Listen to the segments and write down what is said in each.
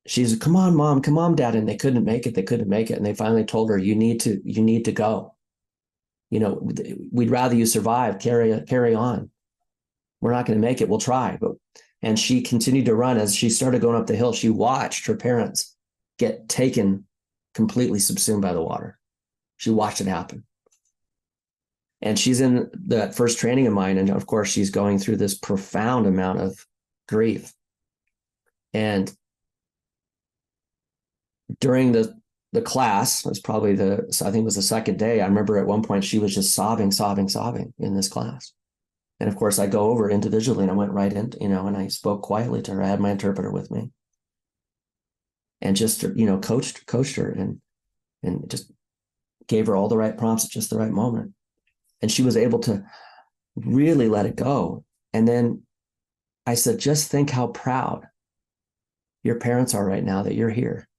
she's, come on, mom, come on, dad. And they couldn't make it. They couldn't make it. And they finally told her, you need to go. We'd rather you survive, carry on. We're not going to make it. We'll try. And she continued to run. As she started going up the hill, she watched her parents get taken, completely subsumed by the water. She watched it happen. And she's in that first training of mine. And of course, she's going through this profound amount of grief. And during the class, it was probably I think it was the second day. I remember at one point she was just sobbing in this class. And of course, I go over individually and I went right in, and I spoke quietly to her. I had my interpreter with me and just, coached her and just gave her all the right prompts at just the right moment. And she was able to really let it go. And then I said, just think how proud your parents are right now that you're here,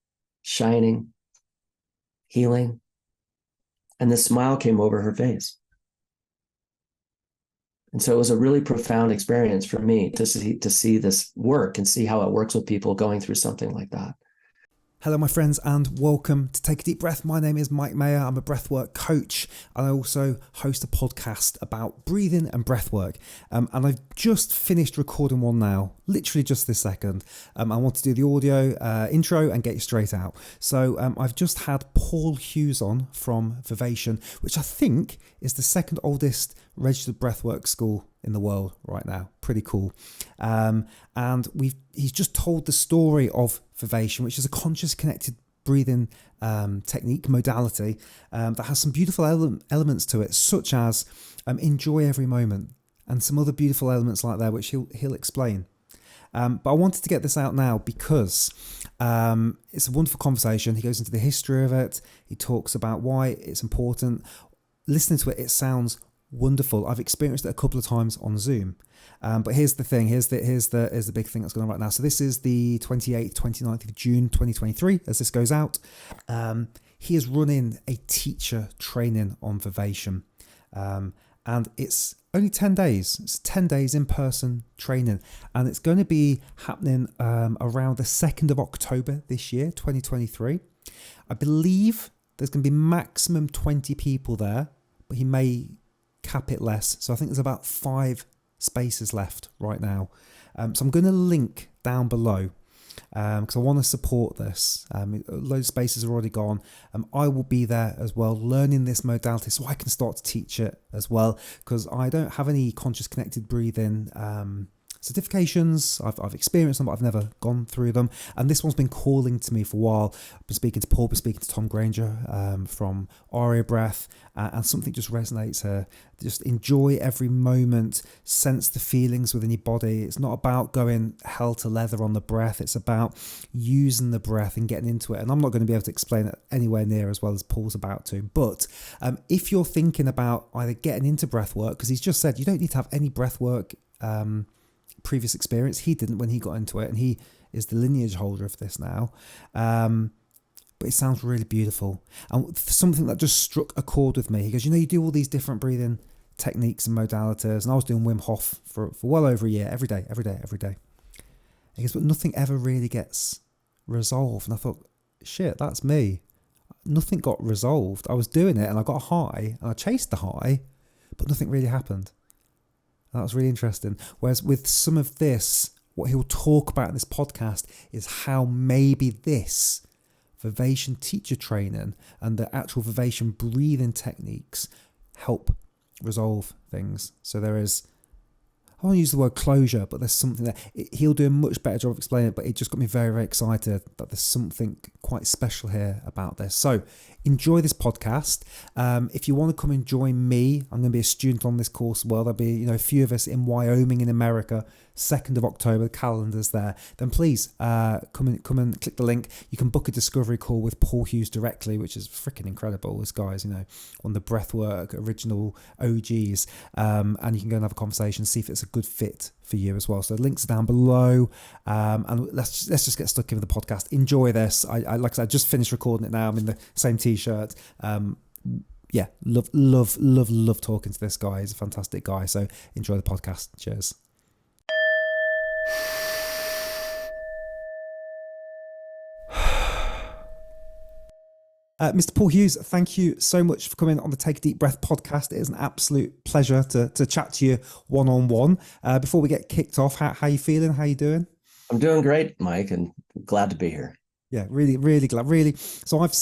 shining, healing. And the smile came over her face. And so it was a really profound experience for me to see this work and see how it works with people going through something like that. Hello, my friends, and welcome to Take a Deep Breath. My name is Maher. I'm a breathwork coach, and I also host a podcast about breathing and breathwork. And I've just finished recording one now, literally just this second. I want to do the audio intro and get you straight out. So I've just had Paul Hughes on from Vivation, which I think is the second oldest registered breathwork school in the world right now. Pretty cool. And he's just told the story of Vivation, which is a conscious connected breathing technique modality that has some beautiful elements to it, such as enjoy every moment, and some other beautiful elements like that, which he'll explain. But I wanted to get this out now because it's a wonderful conversation. He goes into the history of it. He talks about why it's important. Listening to it, it sounds wonderful. I've experienced it a couple of times on Zoom. But here's the thing. Here's the big thing that's going on right now. So this is the 28th, 29th of June, 2023, as this goes out. He is running a teacher training on Vivation. And it's only 10 days. It's 10 days in-person training. And it's going to be happening around the 2nd of October this year, 2023. I believe there's going to be maximum 20 people there, but he may cap it less. So I think there's about 5 spaces left right now. So I'm going to link down below because I want to support this. Loads of spaces are already gone. I will be there as well, learning this modality so I can start to teach it as well, because I don't have any conscious connected breathing certifications. I've experienced them, but I've never gone through them. And this one's been calling to me for a while. I've been speaking to Paul, been speaking to Tom Granger from Aria Breath, and something just resonates here. Just enjoy every moment, sense the feelings within your body. It's not about going hell to leather on the breath. It's about using the breath and getting into it. And I'm not going to be able to explain it anywhere near as well as Paul's about to. But if you're thinking about either getting into breath work, because he's just said you don't need to have any breath work previous experience. He didn't when he got into it, and he is the lineage holder of this now. But it sounds really beautiful. And something that just struck a chord with me. He goes, you do all these different breathing techniques and modalities, and I was doing Wim Hof for well over a year, every day. He goes, but nothing ever really gets resolved. And I thought, shit, that's me. Nothing got resolved. I was doing it and I got a high and I chased the high, but nothing really happened. And that was really interesting. Whereas with some of this, what he'll talk about in this podcast is how maybe this Vivation teacher training and the actual Vivation breathing techniques help resolve things. So there is, I won't use the word closure, but there's something there. He'll do a much better job of explaining it, but it just got me very, very excited that there's something quite special here about this. So enjoy this podcast. If you want to come and join me, I'm going to be a student on this course. Well, there'll be a few of us in Wyoming in America, 2nd of October, the calendar's there. Then please come and click the link. You can book a discovery call with Paul Hughes directly, which is freaking incredible. This guy's, one of the Breathwork original OGs. And you can go and have a conversation, see if it's a good fit for you as well. So the links are down below. And let's just get stuck in with the podcast. Enjoy this. I like I said, I just finished recording it now. I'm in the same t-shirt. Yeah, love talking to this guy. He's a fantastic guy. So enjoy the podcast. Cheers. Mr. Paul Hughes, thank you so much for coming on the Take a Deep Breath podcast. It is an absolute pleasure to chat to you one-on-one. Before we get kicked off, how you feeling? How you doing? I'm doing great, Mike, and glad to be here. Yeah, really, really glad. Really. So I've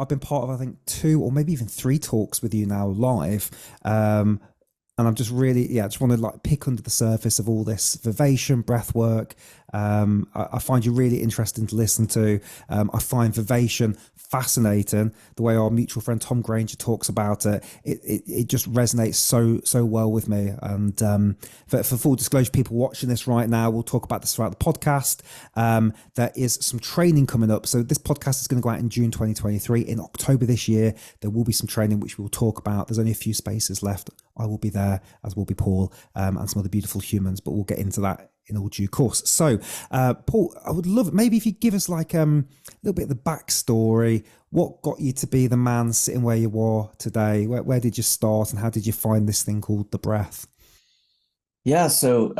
been part of, I think, 2 or maybe even 3 talks with you now live. And I'm just really, I just want to like pick under the surface of all this Vivation, breathwork. I find you really interesting to listen to. I find Vivation fascinating. The way our mutual friend Tom Granger talks about it, it just resonates so well with me. And for full disclosure, people watching this right now, we'll talk about this throughout the podcast. There is some training coming up. So this podcast is going to go out in June 2023. In October this year, there will be some training which we'll talk about. There's only a few spaces left. I will be there, as will be Paul, and some other beautiful humans, but we'll get into that in all due course. So, Paul, I would love it. Maybe if you give us like a little bit of the backstory. What got you to be the man sitting where you are today? Where did you start, and how did you find this thing called the breath? Yeah, so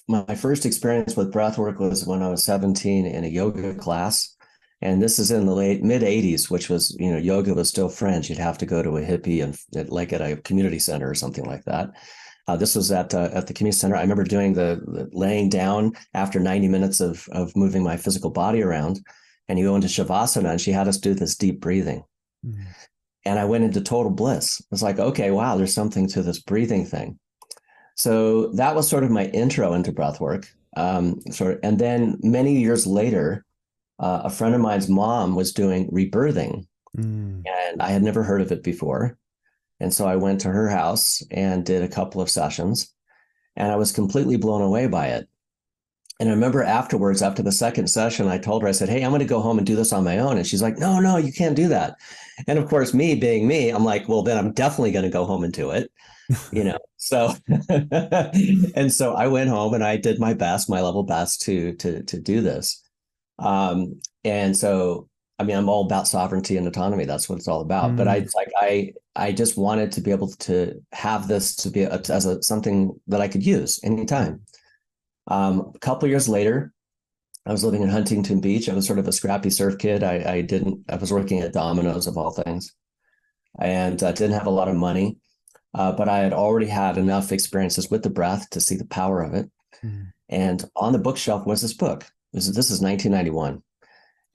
my first experience with breathwork was when I was 17 in a yoga class. And this is in the mid 80s, which was, yoga was still fringe. You'd have to go to a hippie and like at a community center or something like that. This was at the community center. I remember doing the laying down after 90 minutes of moving my physical body around, and you go into Shavasana, and she had us do this deep breathing. Mm. And I went into total bliss. It was like, okay, wow, there's something to this breathing thing. So that was sort of my intro into breathwork. And then many years later, a friend of mine's mom was doing rebirthing, and I had never heard of it before. And so I went to her house and did a couple of sessions, and I was completely blown away by it. And I remember afterwards, after the second session, I told her, I said, hey, I'm going to go home and do this on my own. And she's like, no, you can't do that. And of course, me being me, I'm like, well, then I'm definitely going to go home and do it. So and so I went home and I did my level best to do this. And so, I mean, I'm all about sovereignty and autonomy. That's what it's all about. But I just wanted to be able to have this to be something that I could use anytime. A couple of years later, I was living in Huntington Beach. I was sort of a scrappy surf kid. I was working at Domino's of all things, and didn't have a lot of money. But I had already had enough experiences with the breath to see the power of it. And on the bookshelf was this book. This is 1991.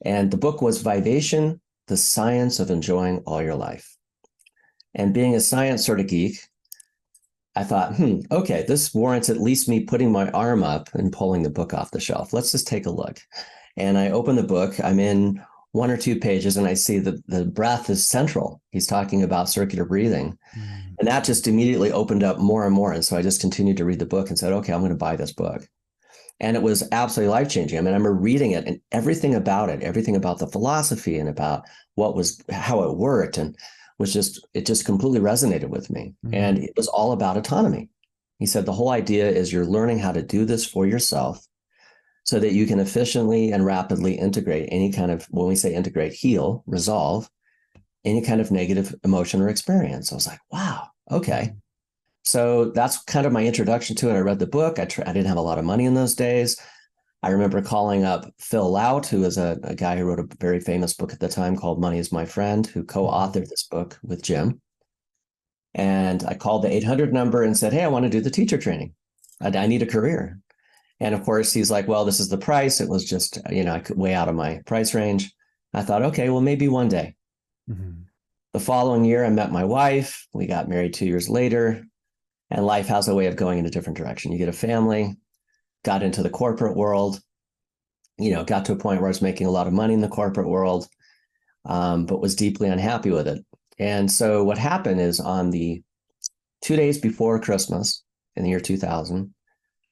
And the book was Vivation, The Science of Enjoying All Your Life. And being a science sort of geek, I thought, okay, this warrants at least me putting my arm up and pulling the book off the shelf. Let's just take a look. And I open the book. I'm in 1 or 2 pages, and I see the breath is central. He's talking about circular breathing. And that just immediately opened up more and more. And so I just continued to read the book and said, okay, I'm going to buy this book. And it was absolutely life-changing. I mean, I remember reading it, and everything about the philosophy and about how it worked, and it just completely resonated with me. And it was all about autonomy. He said, the whole idea is you're learning how to do this for yourself so that you can efficiently and rapidly integrate any kind of, when we say integrate, heal, resolve any kind of negative emotion or experience. I was like, wow, okay. So that's kind of my introduction to it. I read the book. I didn't have a lot of money in those days. I remember calling up Phil Lout, who is a guy who wrote a very famous book at the time called Money is My Friend, who co-authored this book with Jim. And I called the 800 number and said, hey, I want to do the teacher training. I need a career. And of course, he's like, well, this is the price. It was just, I could way out of my price range. I thought, okay, well, maybe one day. The following year, I met my wife. We got married 2 years later. And life has a way of going in a different direction. You get a family, got into the corporate world, got to a point where I was making a lot of money in the corporate world, but was deeply unhappy with it. And so what happened is on the 2 days before Christmas in the year 2000,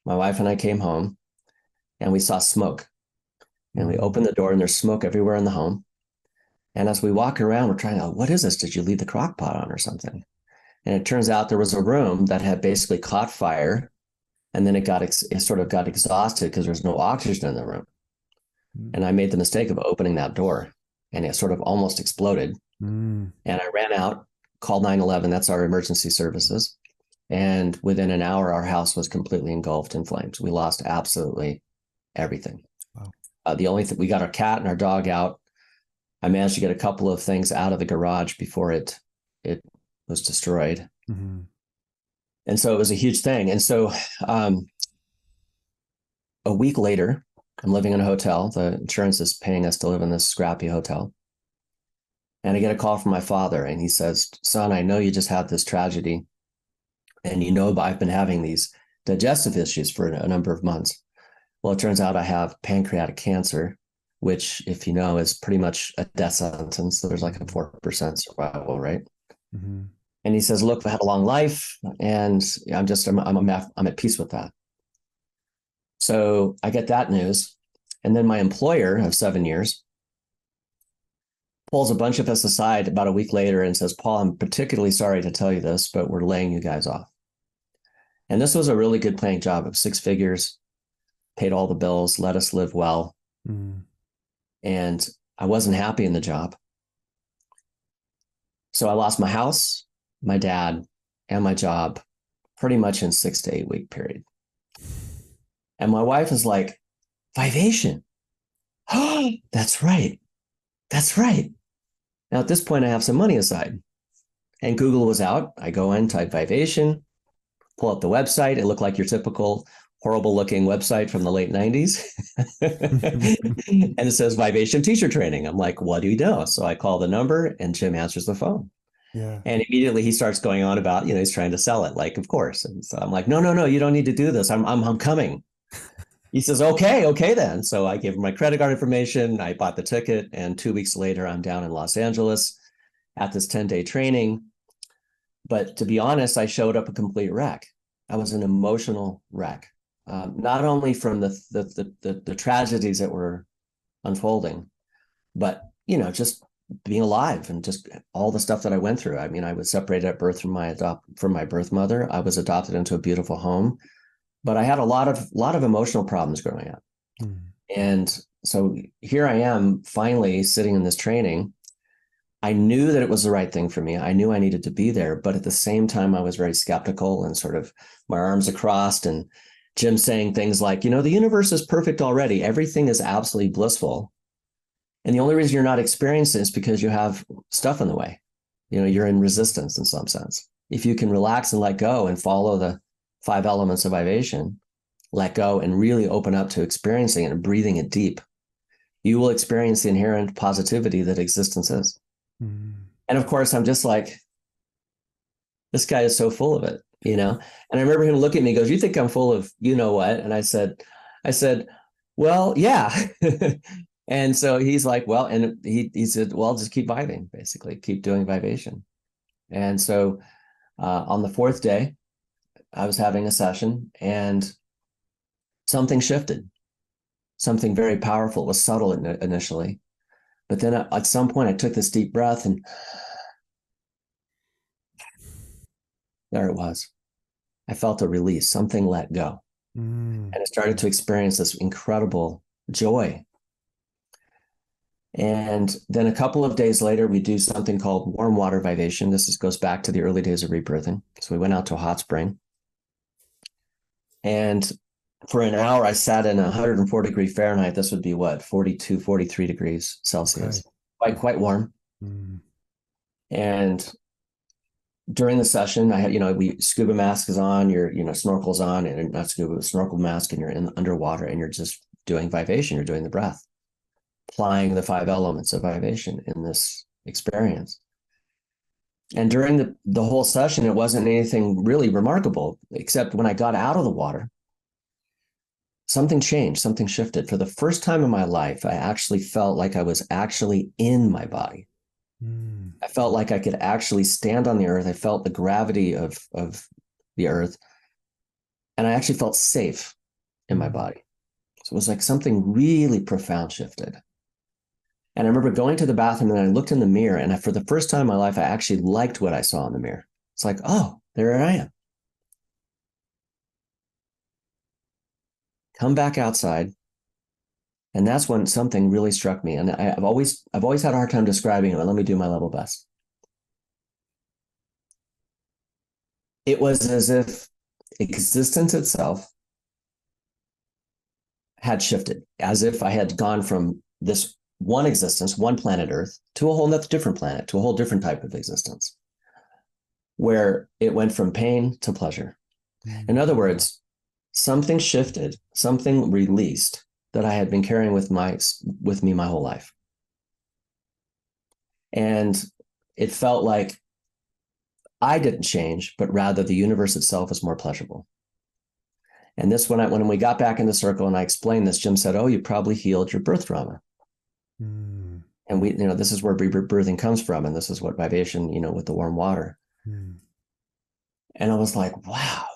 my wife and I came home and we saw smoke. And we opened the door and there's smoke everywhere in the home. And as we walk around, we're trying to, what is this? Did you leave the crock pot on or something? And it turns out there was a room that had basically caught fire, and then it sort of got exhausted because there's no oxygen in the room. And I made the mistake of opening that door, and it sort of almost exploded. And I ran out, called 911. That's our emergency services. And within an hour, our house was completely engulfed in flames. We lost absolutely everything. Wow. The only thing, we got our cat and our dog out. I managed to get a couple of things out of the garage before it was destroyed. Mm-hmm. And so it was a huge thing. And so a week later, I'm living in a hotel. The insurance is paying us to live in this scrappy hotel. And I get a call from my father, and he says, "Son, I know you just had this tragedy, and you know I've been having these digestive issues for a number of months. Well, it turns out I have pancreatic cancer, which, if you know, is pretty much a death sentence. So there's like a 4% survival rate." Mm-hmm. And he says, "Look, I had a long life, and I'm at peace with that." So I get that news. And then my employer of 7 years pulls a bunch of us aside about a week later and says, "Paul, I'm particularly sorry to tell you this, but we're laying you guys off." And this was a really good paying job of 6 figures, paid all the bills, let us live well. Mm. And I wasn't happy in the job. So I lost my house, my dad, and my job pretty much in 6 to 8 week period. And my wife is like, "Vivation. Oh, that's right. That's right." Now, at this point, I have some money aside. And Google was out. I go in, type Vivation, pull up the website. It looked like your typical horrible looking website from the late 90s. And it says Vivation teacher training. I'm like, what do you know? So I call the number, and Jim answers the phone. Yeah. And immediately he starts going on about, he's trying to sell it, like, of course. And so I'm like, no, you don't need to do this. I'm coming. He says, okay then. So I gave him my credit card information. I bought the ticket. And 2 weeks later, I'm down in Los Angeles at this 10-day training. But to be honest, I showed up a complete wreck. I was an emotional wreck, not only from the tragedies that were unfolding, but just being alive and just all the stuff that I went through. I mean, I was separated at birth from my birth mother. I was adopted into a beautiful home, but I had a lot of emotional problems growing up. Mm. And so here I am finally sitting in this training. I knew that it was the right thing for me. I knew I needed to be there, but at the same time, I was very skeptical and sort of my arms across, and Jim saying things like, the universe is perfect already. Everything is absolutely blissful. And the only reason you're not experiencing it is because you have stuff in the way. You're in resistance in some sense. If you can relax and let go and follow the 5 elements of Vivation, let go and really open up to experiencing it and breathing it deep, you will experience the inherent positivity that existence is. Mm. And of course, I'm just like, this guy is so full of it, And I remember him looking at me, goes, "You think I'm full of you know what?" And I said, "Well, yeah." And so he's like, "Well," and he said, "Well, just keep vibing, basically, keep doing Vivation." And so on the 4th day, I was having a session, and something shifted. Something very powerful. It was subtle initially, but then at some point, I took this deep breath, and there it was. I felt a release. Something let go. Mm. And I started to experience this incredible joy. And then a couple of days later, we do something called warm water Vivation. Goes back to the early days of rebirthing. So we went out to a hot spring. And for an hour, I sat in 104-degree Fahrenheit. This would be what, 42, 43 degrees Celsius. Okay. Quite warm. Mm. And during the session, I had, we scuba mask is on, your, snorkel's on, and not scuba, snorkel mask, and you're in underwater, and you're just doing Vivation. You're doing the breath, applying the 5 elements of Vivation in this experience. And during the whole session, it wasn't anything really remarkable, except when I got out of the water, something changed, something shifted. For the first time in my life, I actually felt like I was actually in my body. Mm. I felt like I could actually stand on the earth. I felt the gravity of the earth. And I actually felt safe in my body. So it was like something really profound shifted. And I remember going to the bathroom, and I looked in the mirror, and for the first time in my life, I actually liked what I saw in the mirror. It's like, oh, there I am. Come back outside. And that's when something really struck me. And I've always had a hard time describing it, but let me do my level best. It was as if existence itself had shifted, as if I had gone from this one existence, one planet Earth, to a whole nother different planet, to a whole different type of existence, where it went from pain to pleasure. In other words, something shifted, something released that I had been carrying with me my whole life. And it felt like I didn't change, but rather the universe itself is more pleasurable. And this, when we got back in the circle and I explained this, Jim said, "Oh, you probably healed your birth trauma." Mm. And this is where rebirthing comes from. And this is what Vivation, with the warm water. Mm. And I was like, wow,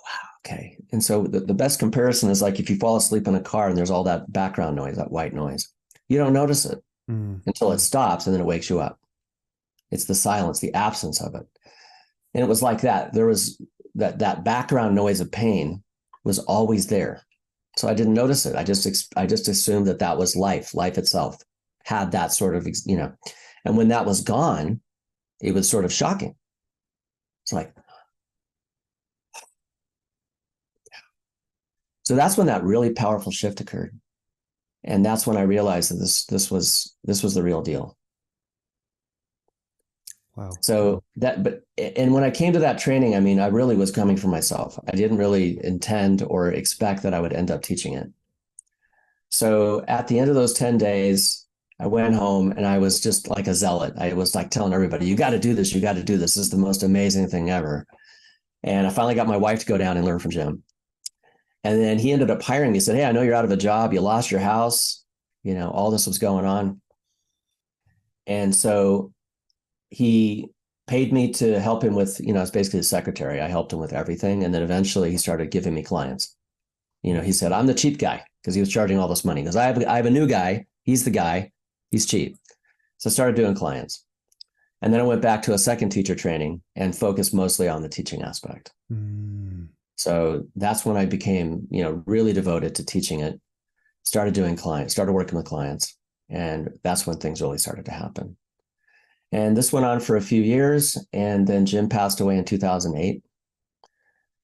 okay. And so the best comparison is like if you fall asleep in a car and there's all that background noise, that white noise, you don't notice it until it stops, and then it wakes you up. It's the silence, the absence of it. And it was like that. There was that background noise of pain was always there. So I didn't notice it. I just assumed that was life itself had that sort of, and when that was gone, it was sort of shocking. It's like, so that's when that really powerful shift occurred. And that's when I realized that this was the real deal. Wow. So and when I came to that training, I mean, I really was coming for myself. I didn't really intend or expect that I would end up teaching it. So at the end of those 10 days, I went home and I was just like a zealot. I was like telling everybody, you got to do this. You got to do this. This is the most amazing thing ever. And I finally got my wife to go down and learn from Jim. And then he ended up hiring me. He said, "Hey, I know you're out of a job. You lost your house. All this was going on." And so he paid me to help him with, it's basically the secretary. I helped him with everything. And then eventually he started giving me clients. He said, "I'm the cheap guy," because he was charging all this money. Because I have a new guy. He's the guy. He's cheap. So I started doing clients. And then I went back to a second teacher training and focused mostly on the teaching aspect. Mm. So that's when I became, really devoted to teaching it, started doing clients, started working with clients. And that's when things really started to happen. And this went on for a few years. And then Jim passed away in 2008.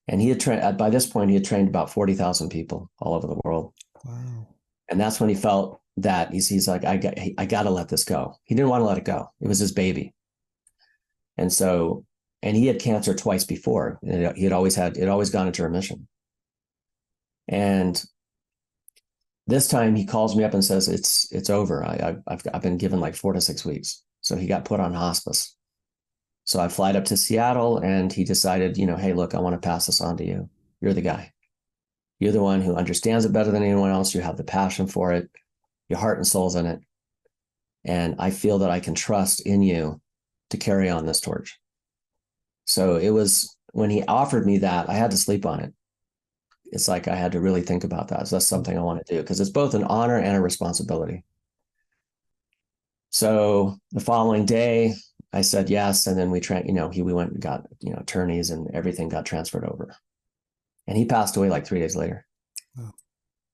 And he had trained, by this point, he had trained about 40,000 people all over the world. Wow. And that's when he felt that he's like, I got to let this go. He didn't want to let it go. It was his baby. And so, and he had cancer twice before. He had always gone into remission. And this time he calls me up and says, it's over. I've been given like 4 to 6 weeks. So he got put on hospice. So I flied up to Seattle and he decided, "Hey, look, I want to pass this on to you. You're the guy. You're the one who understands it better than anyone else. You have the passion for it. Your heart and soul's in it. And I feel that I can trust in you to carry on this torch." So it was when he offered me that, I had to sleep on it. It's like I had to really think about that. So that's something I want to do because it's both an honor and a responsibility. So the following day, I said yes, and then we went and got attorneys and everything got transferred over. And he passed away like 3 days later. Wow.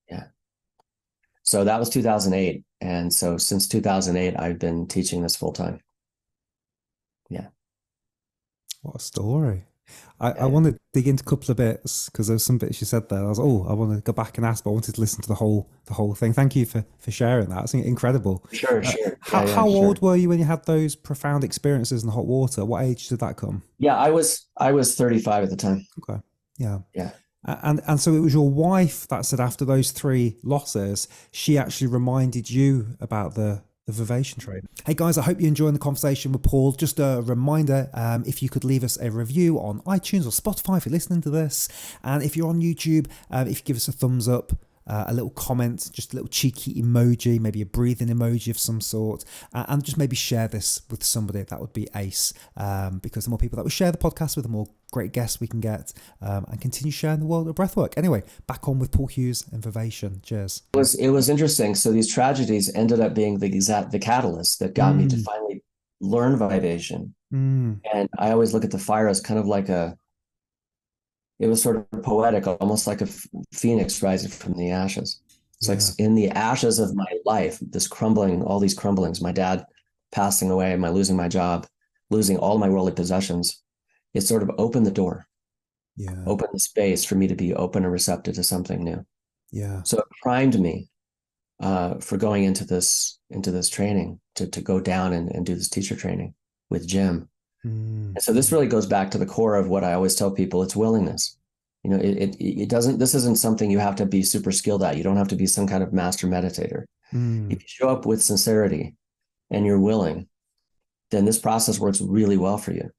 Yeah. So that was 2008, and so since 2008, I've been teaching this full time. Yeah. What a story. I want to dig into a couple of bits because there's some bits you said there. I want to go back and ask, but I wanted to listen to the whole thing. Thank you for sharing that. It's incredible. Sure. How old were you when you had those profound experiences in the hot water? What age did that come? Yeah, I was 35 at the time. Okay. Yeah. Yeah. And so it was your wife that said after those 3 losses, she actually reminded you about the Vivation training. Hey guys, I hope you're enjoying the conversation with Paul. Just a reminder, if you could leave us a review on iTunes or Spotify if you're listening to this. And if you're on YouTube, if you give us a thumbs up, a little comment, just a little cheeky emoji, maybe a breathing emoji of some sort, and just maybe share this with somebody. That would be ace, because the more people that we share the podcast with, the more great guests we can get, and continue sharing the world of breathwork. Anyway, back on with Paul Hughes and Vivation. Cheers. It was interesting. So these tragedies ended up being the catalyst that got me to finally learn Vivation. And I always look at the fire as kind of like it was sort of poetic, almost like a phoenix rising from the ashes. It's like in the ashes of my life, all these crumblings, my dad passing away, losing my job, losing all my worldly possessions. It sort of opened the door, opened the space for me to be open and receptive to something new. Yeah. So it primed me for going into this training to go down and do this teacher training with Jim. And so this really goes back to the core of what I always tell people: it's willingness. You know, it doesn't. This isn't something you have to be super skilled at. You don't have to be some kind of master meditator. If you show up with sincerity and you're willing, then this process works really well for you.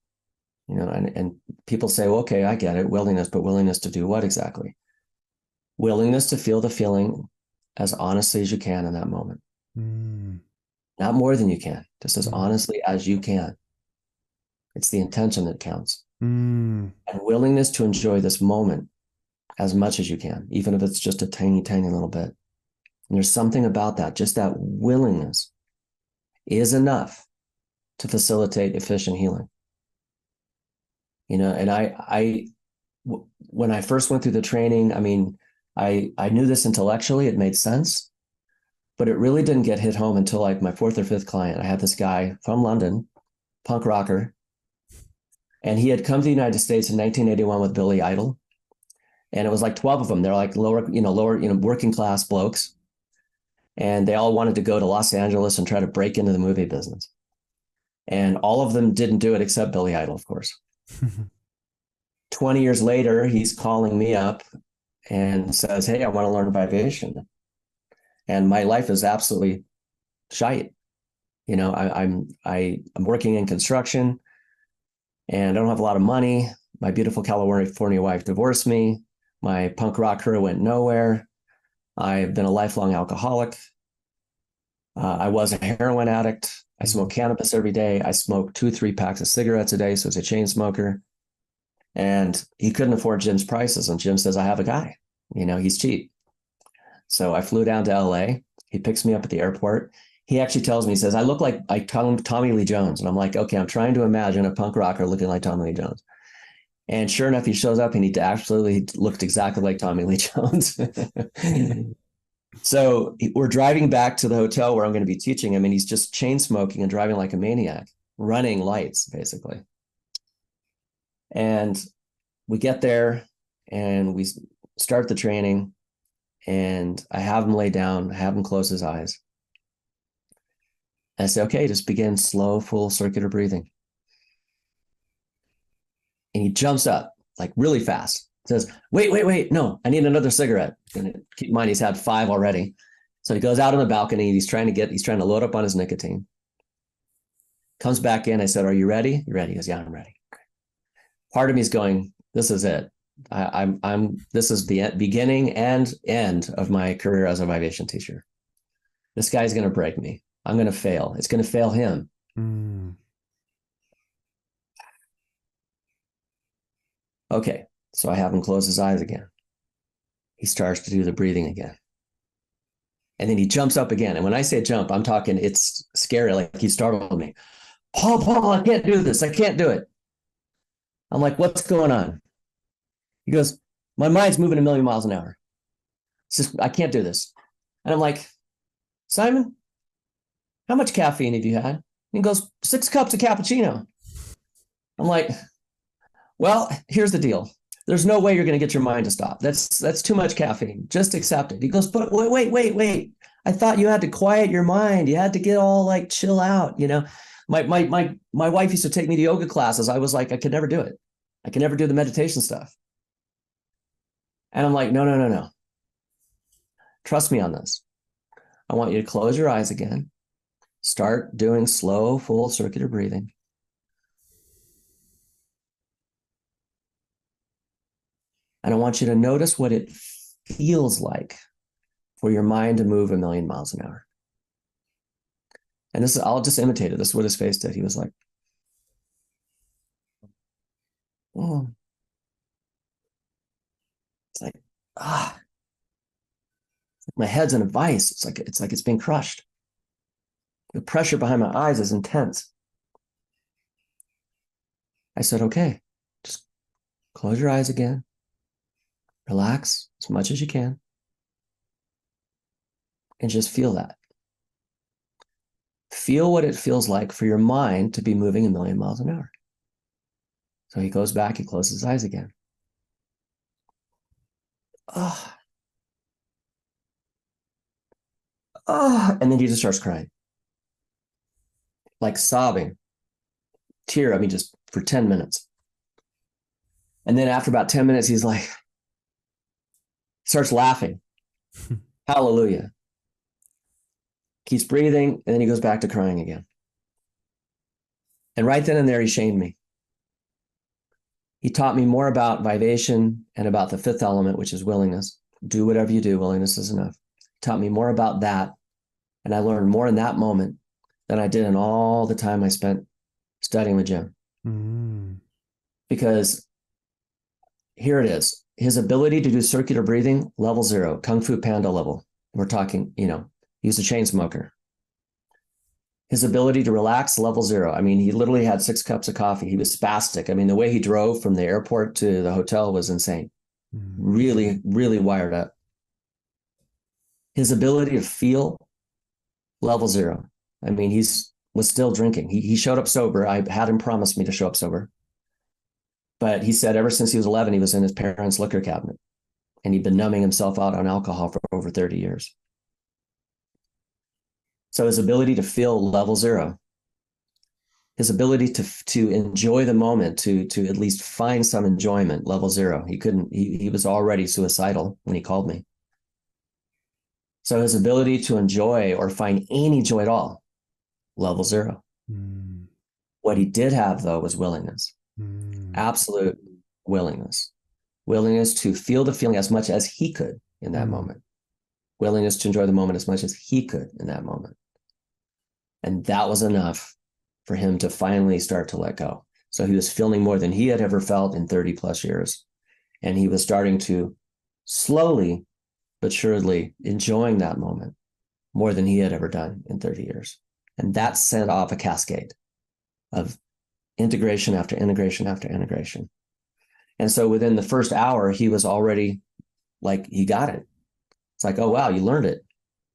You know, and people say, well, okay, I get it, willingness, but willingness to do what exactly? Willingness to feel the feeling as honestly as you can in that moment. Not more than you can, just as honestly as you can. It's the intention that counts. And willingness to enjoy this moment as much as you can, even if it's just a tiny, tiny little bit. And there's something about that, just that willingness is enough to facilitate efficient healing. You know, and when I first went through the training, I mean, I knew this intellectually, it made sense, but it really didn't get hit home until like my fourth or fifth client. I had this guy from London, punk rocker, and he had come to the United States in 1981 with Billy Idol. And it was like 12 of them. They're like lower, working class blokes. And they all wanted to go to Los Angeles and try to break into the movie business. And all of them didn't do it except Billy Idol, of course. 20 years later, he's calling me up and says, hey, I want to learn Vivation. And my life is absolutely shite. You know, I'm working in construction and I don't have a lot of money. My beautiful California wife divorced me. My punk rock career went nowhere. I've been a lifelong alcoholic. I was a heroin addict. I smoke cannabis every day. I smoke 2-3 packs of cigarettes a day. So it's a chain smoker. And he couldn't afford Jim's prices. And Jim says, I have a guy, he's cheap. So I flew down to LA. He picks me up at the airport. He actually tells me, he says, I look like Tommy Lee Jones. And I'm like, okay, I'm trying to imagine a punk rocker looking like Tommy Lee Jones. And sure enough, he shows up and he absolutely looked exactly like Tommy Lee Jones. So we're driving back to the hotel where I'm going to be teaching him. And he's just chain smoking and driving like a maniac, running lights, basically. And we get there and we start the training. And I have him lay down, I have him close his eyes. And I say, okay, just begin slow, full circular breathing. And he jumps up like really fast. Says, wait, no, I need another cigarette. And keep in mind, he's had 5 already. So he goes out on the balcony. He's trying to load up on his nicotine. Comes back in. I said, are you ready? You ready? He goes, yeah, I'm ready. Part of me is going, this is it. This is the beginning and end of my career as a Vivation teacher. This guy's going to break me. I'm going to fail. It's going to fail him. Okay. So I have him close his eyes again. He starts to do the breathing again. And then he jumps up again. And when I say jump, I'm talking, it's scary. Like he startled me. Paul, I can't do this. I can't do it. I'm like, what's going on? He goes, my mind's moving 1,000,000 miles an hour. It's just, I can't do this. And I'm like, Simon, how much caffeine have you had? And he goes, 6 cups of cappuccino. I'm like, well, here's the deal. There's no way you're going to get your mind to stop. That's too much caffeine. Just accept it. He goes, but wait. I thought you had to quiet your mind. You had to get all like chill out. My wife used to take me to yoga classes. I was like, I could never do it. I could never do the meditation stuff. And I'm like, no. Trust me on this. I want you to close your eyes again. Start doing slow, full circular breathing. And I want you to notice what it feels like for your mind to move 1,000,000 miles an hour. And this is, I'll just imitate it. This is what his face did. He was like, oh. It's like, my head's in a vice. It's like it's being crushed. The pressure behind my eyes is intense. I said, okay, just close your eyes again. Relax as much as you can. And just feel that. Feel what it feels like for your mind to be moving 1,000,000 miles an hour. So he goes back, he closes his eyes again. Oh, and then he just starts crying, like sobbing, just for 10 minutes. And then after about 10 minutes, he's like, starts laughing. Hallelujah. Keeps breathing, and then he goes back to crying again. And right then and there, he shamed me. He taught me more about vivation and about the fifth element, which is willingness. Do whatever you do, willingness is enough. He taught me more about that, and I learned more in that moment than I did in all the time I spent studying with Jim. Mm. Because here it is. His ability to do circular breathing, level 0, Kung Fu Panda level. We're talking, he was a chain smoker. His ability to relax, level 0. I mean, he literally had 6 cups of coffee. He was spastic. I mean, the way he drove from the airport to the hotel was insane. Really, really wired up. His ability to feel, level 0. I mean, was still drinking. He showed up sober. I had him promise me to show up sober. But he said ever since he was 11, he was in his parents' liquor cabinet. And he'd been numbing himself out on alcohol for over 30 years. So his ability to feel, level 0. His ability to enjoy the moment, to at least find some enjoyment, level 0. He was already suicidal when he called me. So his ability to enjoy or find any joy at all, level 0. What he did have, though, was willingness. Absolute willingness. Willingness to feel the feeling as much as he could in that moment. Willingness to enjoy the moment as much as he could in that moment. And that was enough for him to finally start to let go. So he was feeling more than he had ever felt in 30 plus years. And he was starting to slowly but surely enjoying that moment more than he had ever done in 30 years. And that set off a cascade of integration after integration after integration. And so within the first hour, he was already like, he got it. It's like, oh, wow, you learned it.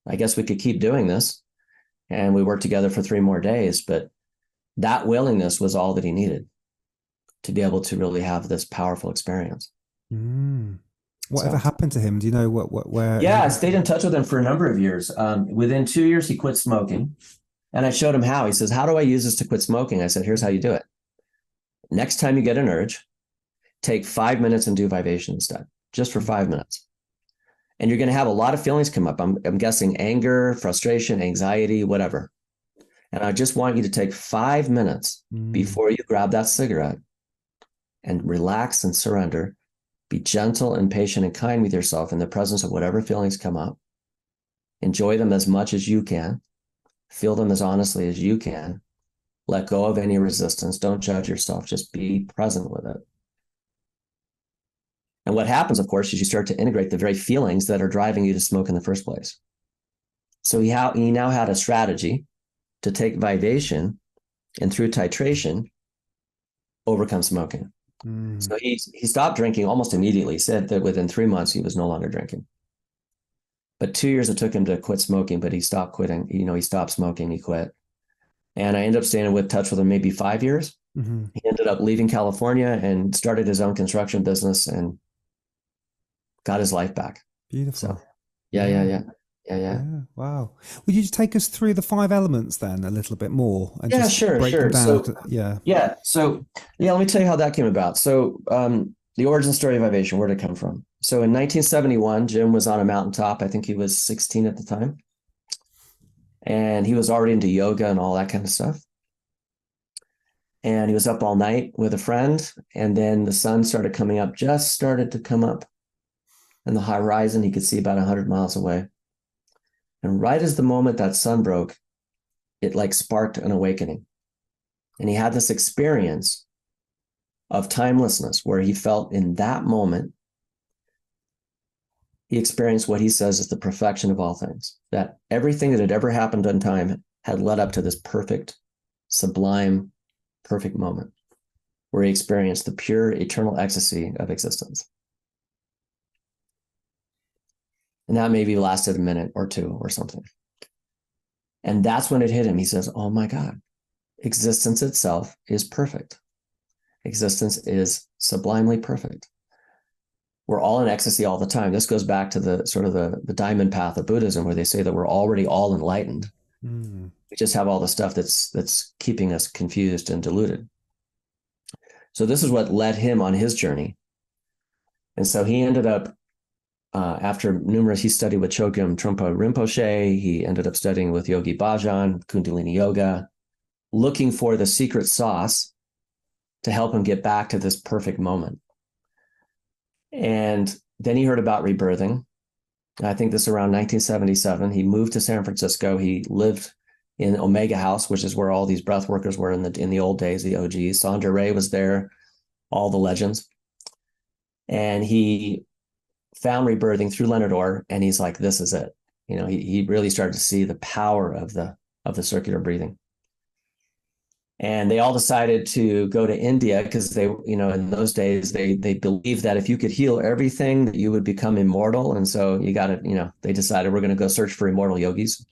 I guess we could keep doing this. And we worked together for 3 more days, but that willingness was all that he needed to be able to really have this powerful experience. Whatever happened to him? Do you know where? Yeah, I stayed in touch with him for a number of years. Within 2 years, he quit smoking. And I showed him how. He says, how do I use this to quit smoking? I said, here's how you do it. Next time you get an urge, take 5 minutes and do Vivation instead, just for 5 minutes. And you're going to have a lot of feelings come up. I'm guessing anger, frustration, anxiety, whatever. And I just want you to take 5 minutes before you grab that cigarette and relax and surrender. Be gentle and patient and kind with yourself in the presence of whatever feelings come up. Enjoy them as much as you can. Feel them as honestly as you can. Let go of any resistance. Don't judge yourself. Just be present with it. And what happens, of course, is you start to integrate the very feelings that are driving you to smoke in the first place. So he now had a strategy to take Vivation and through titration, overcome smoking. So he stopped drinking almost immediately. He said that within 3 months, he was no longer drinking. But 2 years it took him to quit smoking, but he stopped quitting. He stopped smoking, he quit. And I ended up staying in touch with him maybe 5 years. He ended up leaving California and started his own construction business and got his life back. Beautiful. So, yeah. Wow. Would you just take us through the 5 elements then a little bit more? And yeah, just sure. Break them down. So, So, let me tell you how that came about. So, the origin story of Vivation, where did it come from? So in 1971, Jim was on a mountaintop. I think he was 16 at the time. And he was already into yoga and all that kind of stuff. And he was up all night with a friend. And then the sun started coming up, just started to come up. And the horizon, he could see about 100 miles away. And right as the moment that sun broke, it like sparked an awakening. And he had this experience of timelessness where he felt in that moment, he experienced what he says is the perfection of all things, that everything that had ever happened in time had led up to this perfect, sublime, perfect moment where he experienced the pure, eternal ecstasy of existence. And that maybe lasted a minute or two or something. And that's when it hit him. He says, oh my God, existence itself is perfect. Existence is sublimely perfect. we're all in ecstasy all the time. This goes back to the sort of the diamond path of Buddhism, where they say that we're already all enlightened. We just have all the stuff that's keeping us confused and deluded. So this is what led him on his journey. And so he ended up, he studied with Chogyam Trungpa Rinpoche. He ended up studying with Yogi Bhajan, Kundalini Yoga, looking for the secret sauce to help him get back to this perfect moment. And then he heard about rebirthing. I think this around 1977. He moved to San Francisco. He lived in Omega House, which is where all these breath workers were in the old days, the OGs. Sandra Ray was there, all the legends. And he found rebirthing through Leonard Orr, and he's like, this is it. You know, he really started to see the power of the circular breathing. And they all decided to go to India because they, you know, in those days, they believed that if you could heal everything, that you would become immortal. And so you got to, you know, they decided we're going to go search for immortal yogis.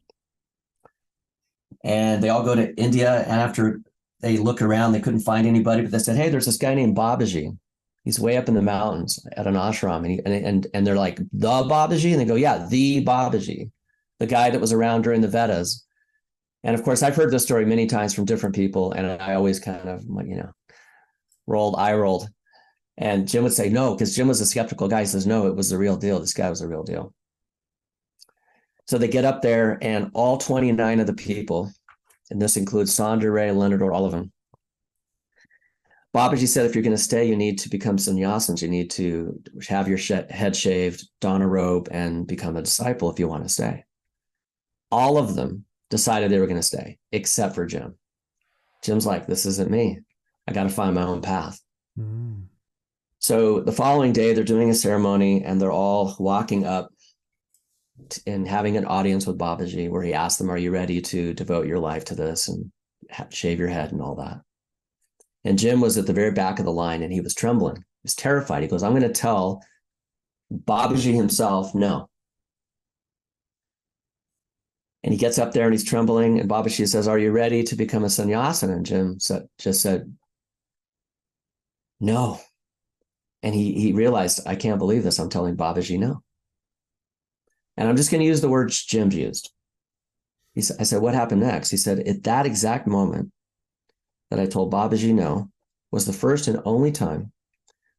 And they all go to India. And after they look around, they couldn't find anybody, but they said, hey, there's this guy named Babaji. He's way up in the mountains at an ashram. And they're like, the Babaji? And they go, yeah, the Babaji, the guy that was around during the Vedas. And of course, I've heard this story many times from different people, and I always kind of, you know, eye rolled. And Jim would say no, because Jim was a skeptical guy. He says, no, it was the real deal. This guy was the real deal. So they get up there, and all 29 of the people, and this includes Sandra Ray, Leonard Orr, all of them. Babaji said, if you're going to stay, you need to become sannyasins. You need to have your head shaved, don a robe, and become a disciple if you want to stay. All of them decided they were going to stay, except for Jim. Jim's like, this isn't me. I got to find my own path. So the following day, they're doing a ceremony, and they're all walking up and having an audience with Babaji, where he asked them, are you ready to devote your life to this and shave your head and all that? And Jim was at the very back of the line, and he was trembling. He was terrified. He goes, I'm going to tell Babaji himself no. And he gets up there and he's trembling, and Babaji says, are you ready to become a sannyasin? And Jim just said, no. And he realized, I can't believe this. I'm telling Babaji no. And I'm just going to use the words Jim used. I said, what happened next? He said, at that exact moment that I told Babaji no was the first and only time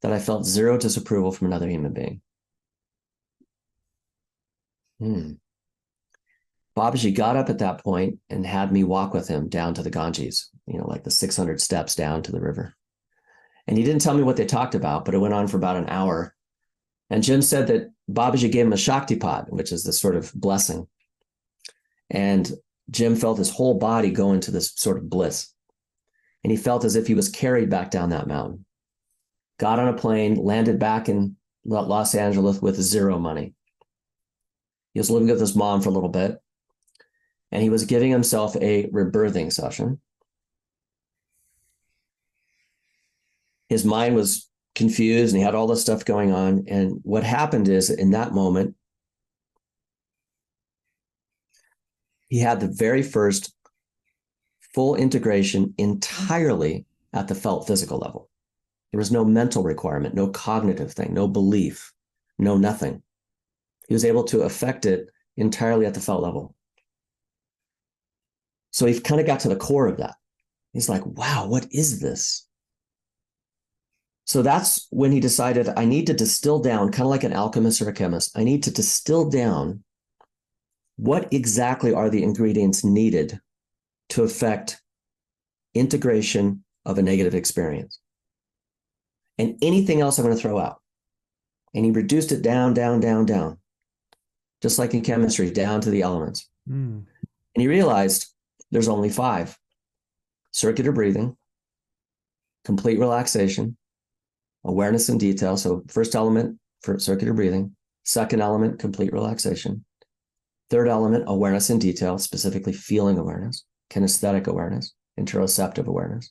that I felt zero disapproval from another human being. Babaji got up at that point and had me walk with him down to the Ganges, you know, like the 600 steps down to the river. And he didn't tell me what they talked about, but it went on for about an hour. And Jim said that Babaji gave him a Shaktipat, which is this sort of blessing. And Jim felt his whole body go into this sort of bliss. And he felt as if he was carried back down that mountain. Got on a plane, landed back in Los Angeles with zero money. He was living with his mom for a little bit. And he was giving himself a rebirthing session. His mind was confused, and he had all this stuff going on. And what happened is, in that moment, he had the very first full integration entirely at the felt physical level. There was no mental requirement, no cognitive thing, no belief, no nothing. He was able to affect it entirely at the felt level. So he kind of got to the core of that. He's like, wow, what is this? So that's when he decided, I need to distill down, kind of like an alchemist or a chemist, I need to distill down what exactly are the ingredients needed to affect integration of a negative experience. And anything else I'm going to throw out. And he reduced it down, down, down, down. Just like in chemistry, down to the elements. And he realized there's only 5. Circular breathing, complete relaxation, awareness in detail. So first element for circular breathing, second element, complete relaxation. Third element, awareness in detail, specifically feeling awareness, kinesthetic awareness, interoceptive awareness.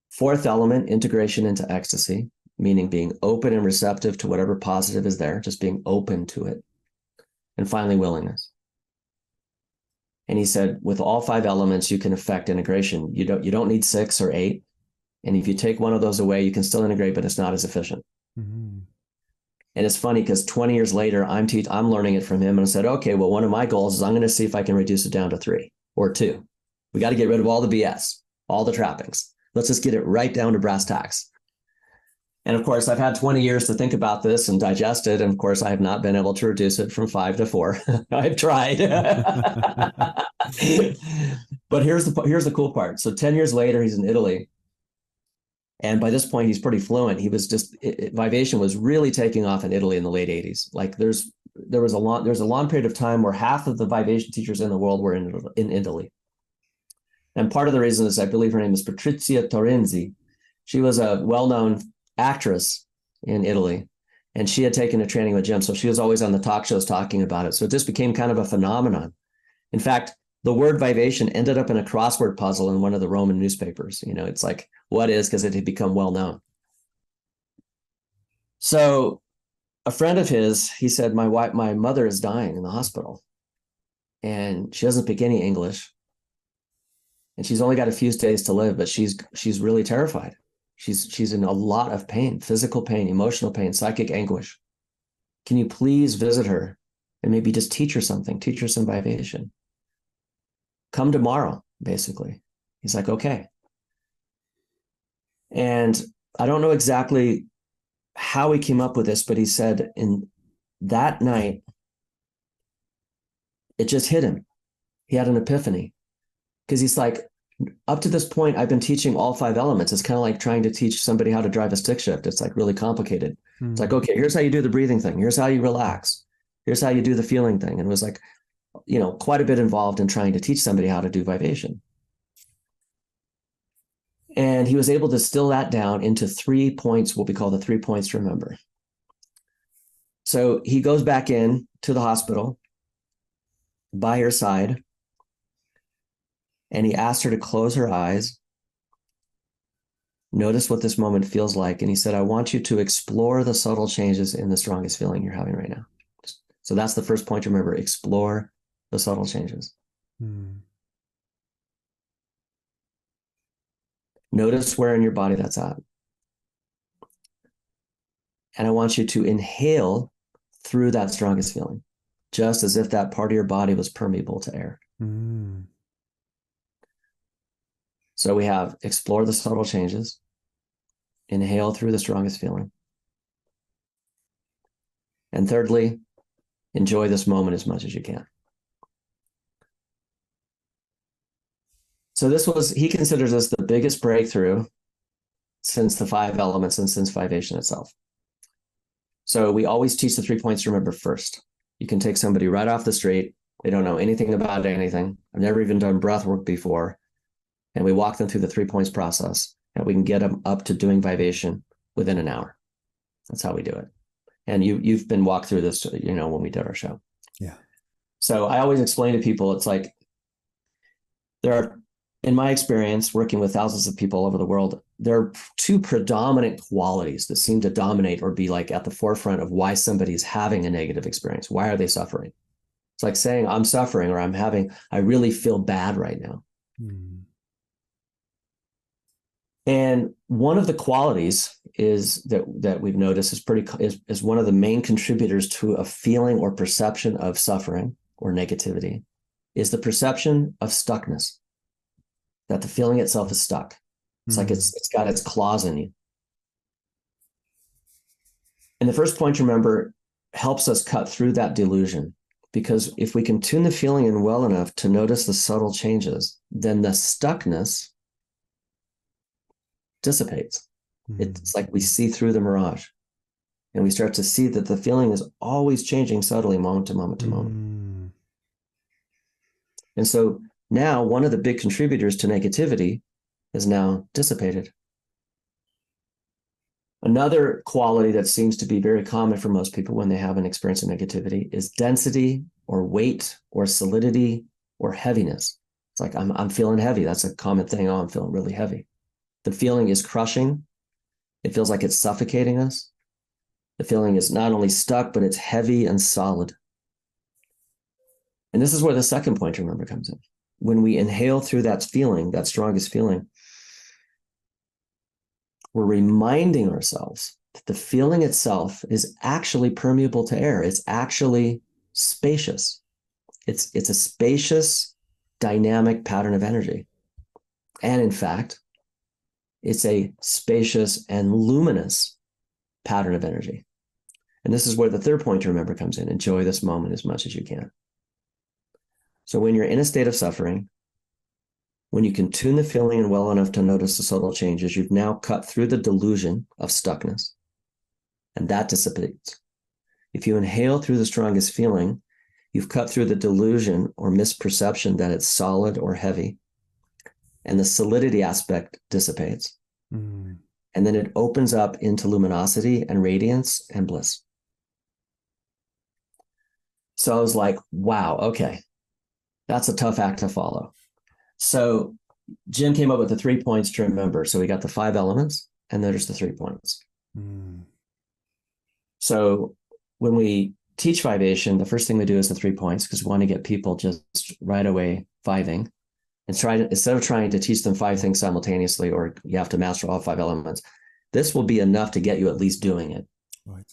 Fourth element, integration into ecstasy, meaning being open and receptive to whatever positive is there, just being open to it. And finally, willingness. And he said, with all 5 elements, you can affect integration. You don't need 6 or 8. And if you take one of those away, you can still integrate, but it's not as efficient. And it's funny because 20 years later, I'm learning it from him. And I said, okay, well, one of my goals is I'm going to see if I can reduce it down to 3 or 2. We got to get rid of all the BS, all the trappings. Let's just get it right down to brass tacks. And of course, I've had 20 years to think about this and digest it. And of course, I have not been able to reduce it from 5 to 4. I've tried. But here's the cool part. So 10 years later, he's in Italy. And by this point, he's pretty fluent. He was just, Vivation was really taking off in Italy in the late 80s. Like there's a long period of time where half of the Vivation teachers in the world were in Italy. And part of the reason is I believe her name is Patrizia Torenzi. She was a well-known actress in Italy, and she had taken a training with Jim. So she was always on the talk shows talking about it. So it just became kind of a phenomenon. In fact, the word Vivation ended up in a crossword puzzle in one of the Roman newspapers. You know, it's like, what is, because it had become well known. So a friend of his, he said, my mother is dying in the hospital and she doesn't speak any English. And she's only got a few days to live, but she's really terrified. She's in a lot of pain, physical pain, emotional pain, psychic anguish. Can you please visit her and maybe just teach her something, teach her some Vivation? Come tomorrow, basically. He's like, okay. And I don't know exactly how he came up with this, but he said in that night, it just hit him. He had an epiphany because he's like, up to this point, I've been teaching all 5 elements. It's kind of like trying to teach somebody how to drive a stick shift. It's like really complicated. It's like, okay, here's how you do the breathing thing. Here's how you relax. Here's how you do the feeling thing. And it was like, you know, quite a bit involved in trying to teach somebody how to do Vivation. And he was able to distill that down into 3 points, what we call the 3 points to remember. So he goes back in to the hospital by her side, and he asked her to close her eyes. Notice what this moment feels like. And he said, I want you to explore the subtle changes in the strongest feeling you're having right now. So that's the first point to remember, explore the subtle changes. Notice where in your body that's at. And I want you to inhale through that strongest feeling, just as if that part of your body was permeable to air. So we have explore the subtle changes, inhale through the strongest feeling. And thirdly, enjoy this moment as much as you can. So he considers this the biggest breakthrough since the 5 elements and since Vivation itself. So we always teach the 3 points to remember first. You can take somebody right off the street. They don't know anything about anything. I've never even done breath work before. And we walk them through the 3 points process, and we can get them up to doing Vivation within an hour. That's how we do it. And you've been walked through this, you know, when we did our show. Yeah. So I always explain to people, it's like, there are, in my experience, working with thousands of people all over the world, there are 2 predominant qualities that seem to dominate or be like at the forefront of why somebody's having a negative experience. Why are they suffering? It's like saying, I'm suffering, or I really feel bad right now. And one of the qualities is that we've noticed is one of the main contributors to a feeling or perception of suffering or negativity is the perception of stuckness, that the feeling itself is stuck. It's like it's got its claws in you. And the first point to remember helps us cut through that delusion, because if we can tune the feeling in well enough to notice the subtle changes, then the stuckness dissipates. It's like we see through the mirage, and we start to see that the feeling is always changing subtly, moment to moment to moment. And so now one of the big contributors to negativity is now dissipated. Another quality that seems to be very common for most people when they have an experience of negativity is density or weight or solidity or heaviness. It's like, I'm feeling heavy. That's a common thing. Oh, I'm feeling really heavy. The feeling is crushing. It feels like it's suffocating us. The feeling is not only stuck, but it's heavy and solid. And this is where the second point to remember comes in. When we inhale through that feeling, that strongest feeling, we're reminding ourselves that the feeling itself is actually permeable to air. It's actually spacious. It's a spacious, dynamic pattern of energy. And in fact, it's a spacious and luminous pattern of energy. And this is where the third point to remember comes in. Enjoy this moment as much as you can. So when you're in a state of suffering, when you can tune the feeling in well enough to notice the subtle changes, you've now cut through the delusion of stuckness, and that dissipates. If you inhale through the strongest feeling, you've cut through the delusion or misperception that it's solid or heavy, and the solidity aspect dissipates. And then it opens up into luminosity and radiance and bliss. So I was like, wow, okay, that's a tough act to follow. So Jim came up with the 3 points to remember. So we got the 5 elements, and there's the 3 points. So when we teach Vivation, the first thing we do is the 3 points, because we want to get people just right away viving, and instead of trying to teach them 5 things simultaneously, or you have to master all 5 elements, this will be enough to get you at least doing it. Right.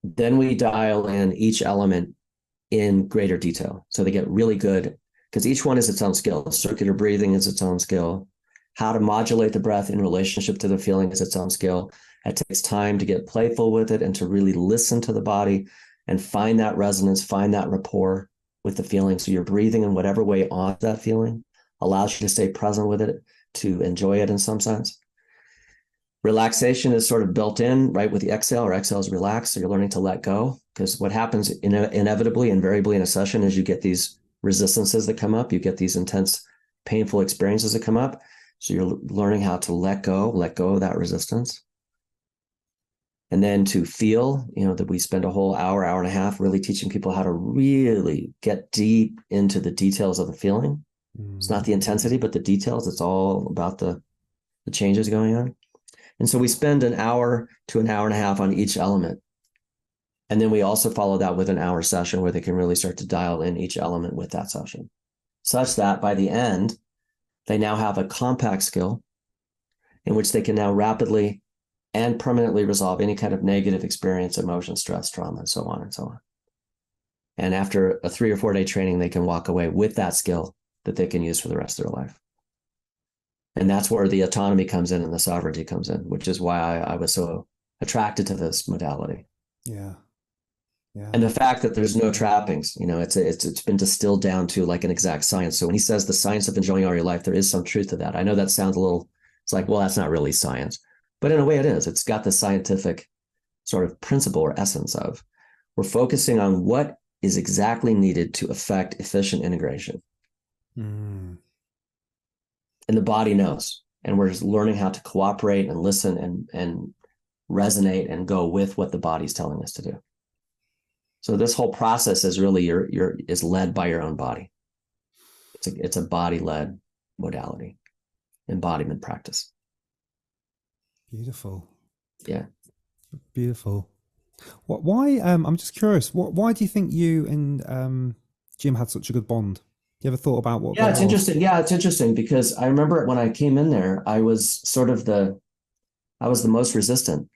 Then we dial in each element in greater detail. So they get really good, because each one is its own skill. Circular breathing is its own skill. How to modulate the breath in relationship to the feeling is its own skill. It takes time to get playful with it and to really listen to the body and find that resonance, find that rapport with the feeling. So you're breathing in whatever way on that feeling allows you to stay present with it, to enjoy it in some sense. Relaxation is sort of built in, right, with the exhale, or exhale is relaxed. So you're learning to let go, because what happens inevitably, invariably in a session is you get these resistances that come up. You get these intense, painful experiences that come up. So you're learning how to let go of that resistance. And then to feel, that we spend a whole hour and a half really teaching people how to really get deep into the details of the feeling. It's not the intensity, but the details. It's all about the changes going on. And so we spend an hour to an hour and a half on each element. And then we also follow that with an hour session where they can really start to dial in each element with that session, such that by the end, they now have a compact skill in which they can now rapidly and permanently resolve any kind of negative experience, emotion, stress, trauma, and so on and so on. And after a 3 or 4 day training, they can walk away with that skill that they can use for the rest of their life. And that's where the autonomy comes in and the sovereignty comes in, which is why I was so attracted to this modality. Yeah. Yeah. And the fact that there's no trappings, it's been distilled down to like an exact science. So when he says the science of enjoying all your life, there is some truth to that. I know that sounds it's like, well, that's not really science, but in a way it is. It's got the scientific sort of principle or essence of, we're focusing on what is exactly needed to affect efficient integration. And the body knows, and we're just learning how to cooperate and listen and resonate and go with what the body's telling us to do. So this whole process is really is led by your own body. It's a body-led modality, embodiment practice. Beautiful. Yeah. Beautiful. Why? I'm just curious. Why do you think you and Jim had such a good bond? You ever thought about what? Yeah, it's interesting. Yeah, it's interesting because I remember when I came in there, I was the most resistant.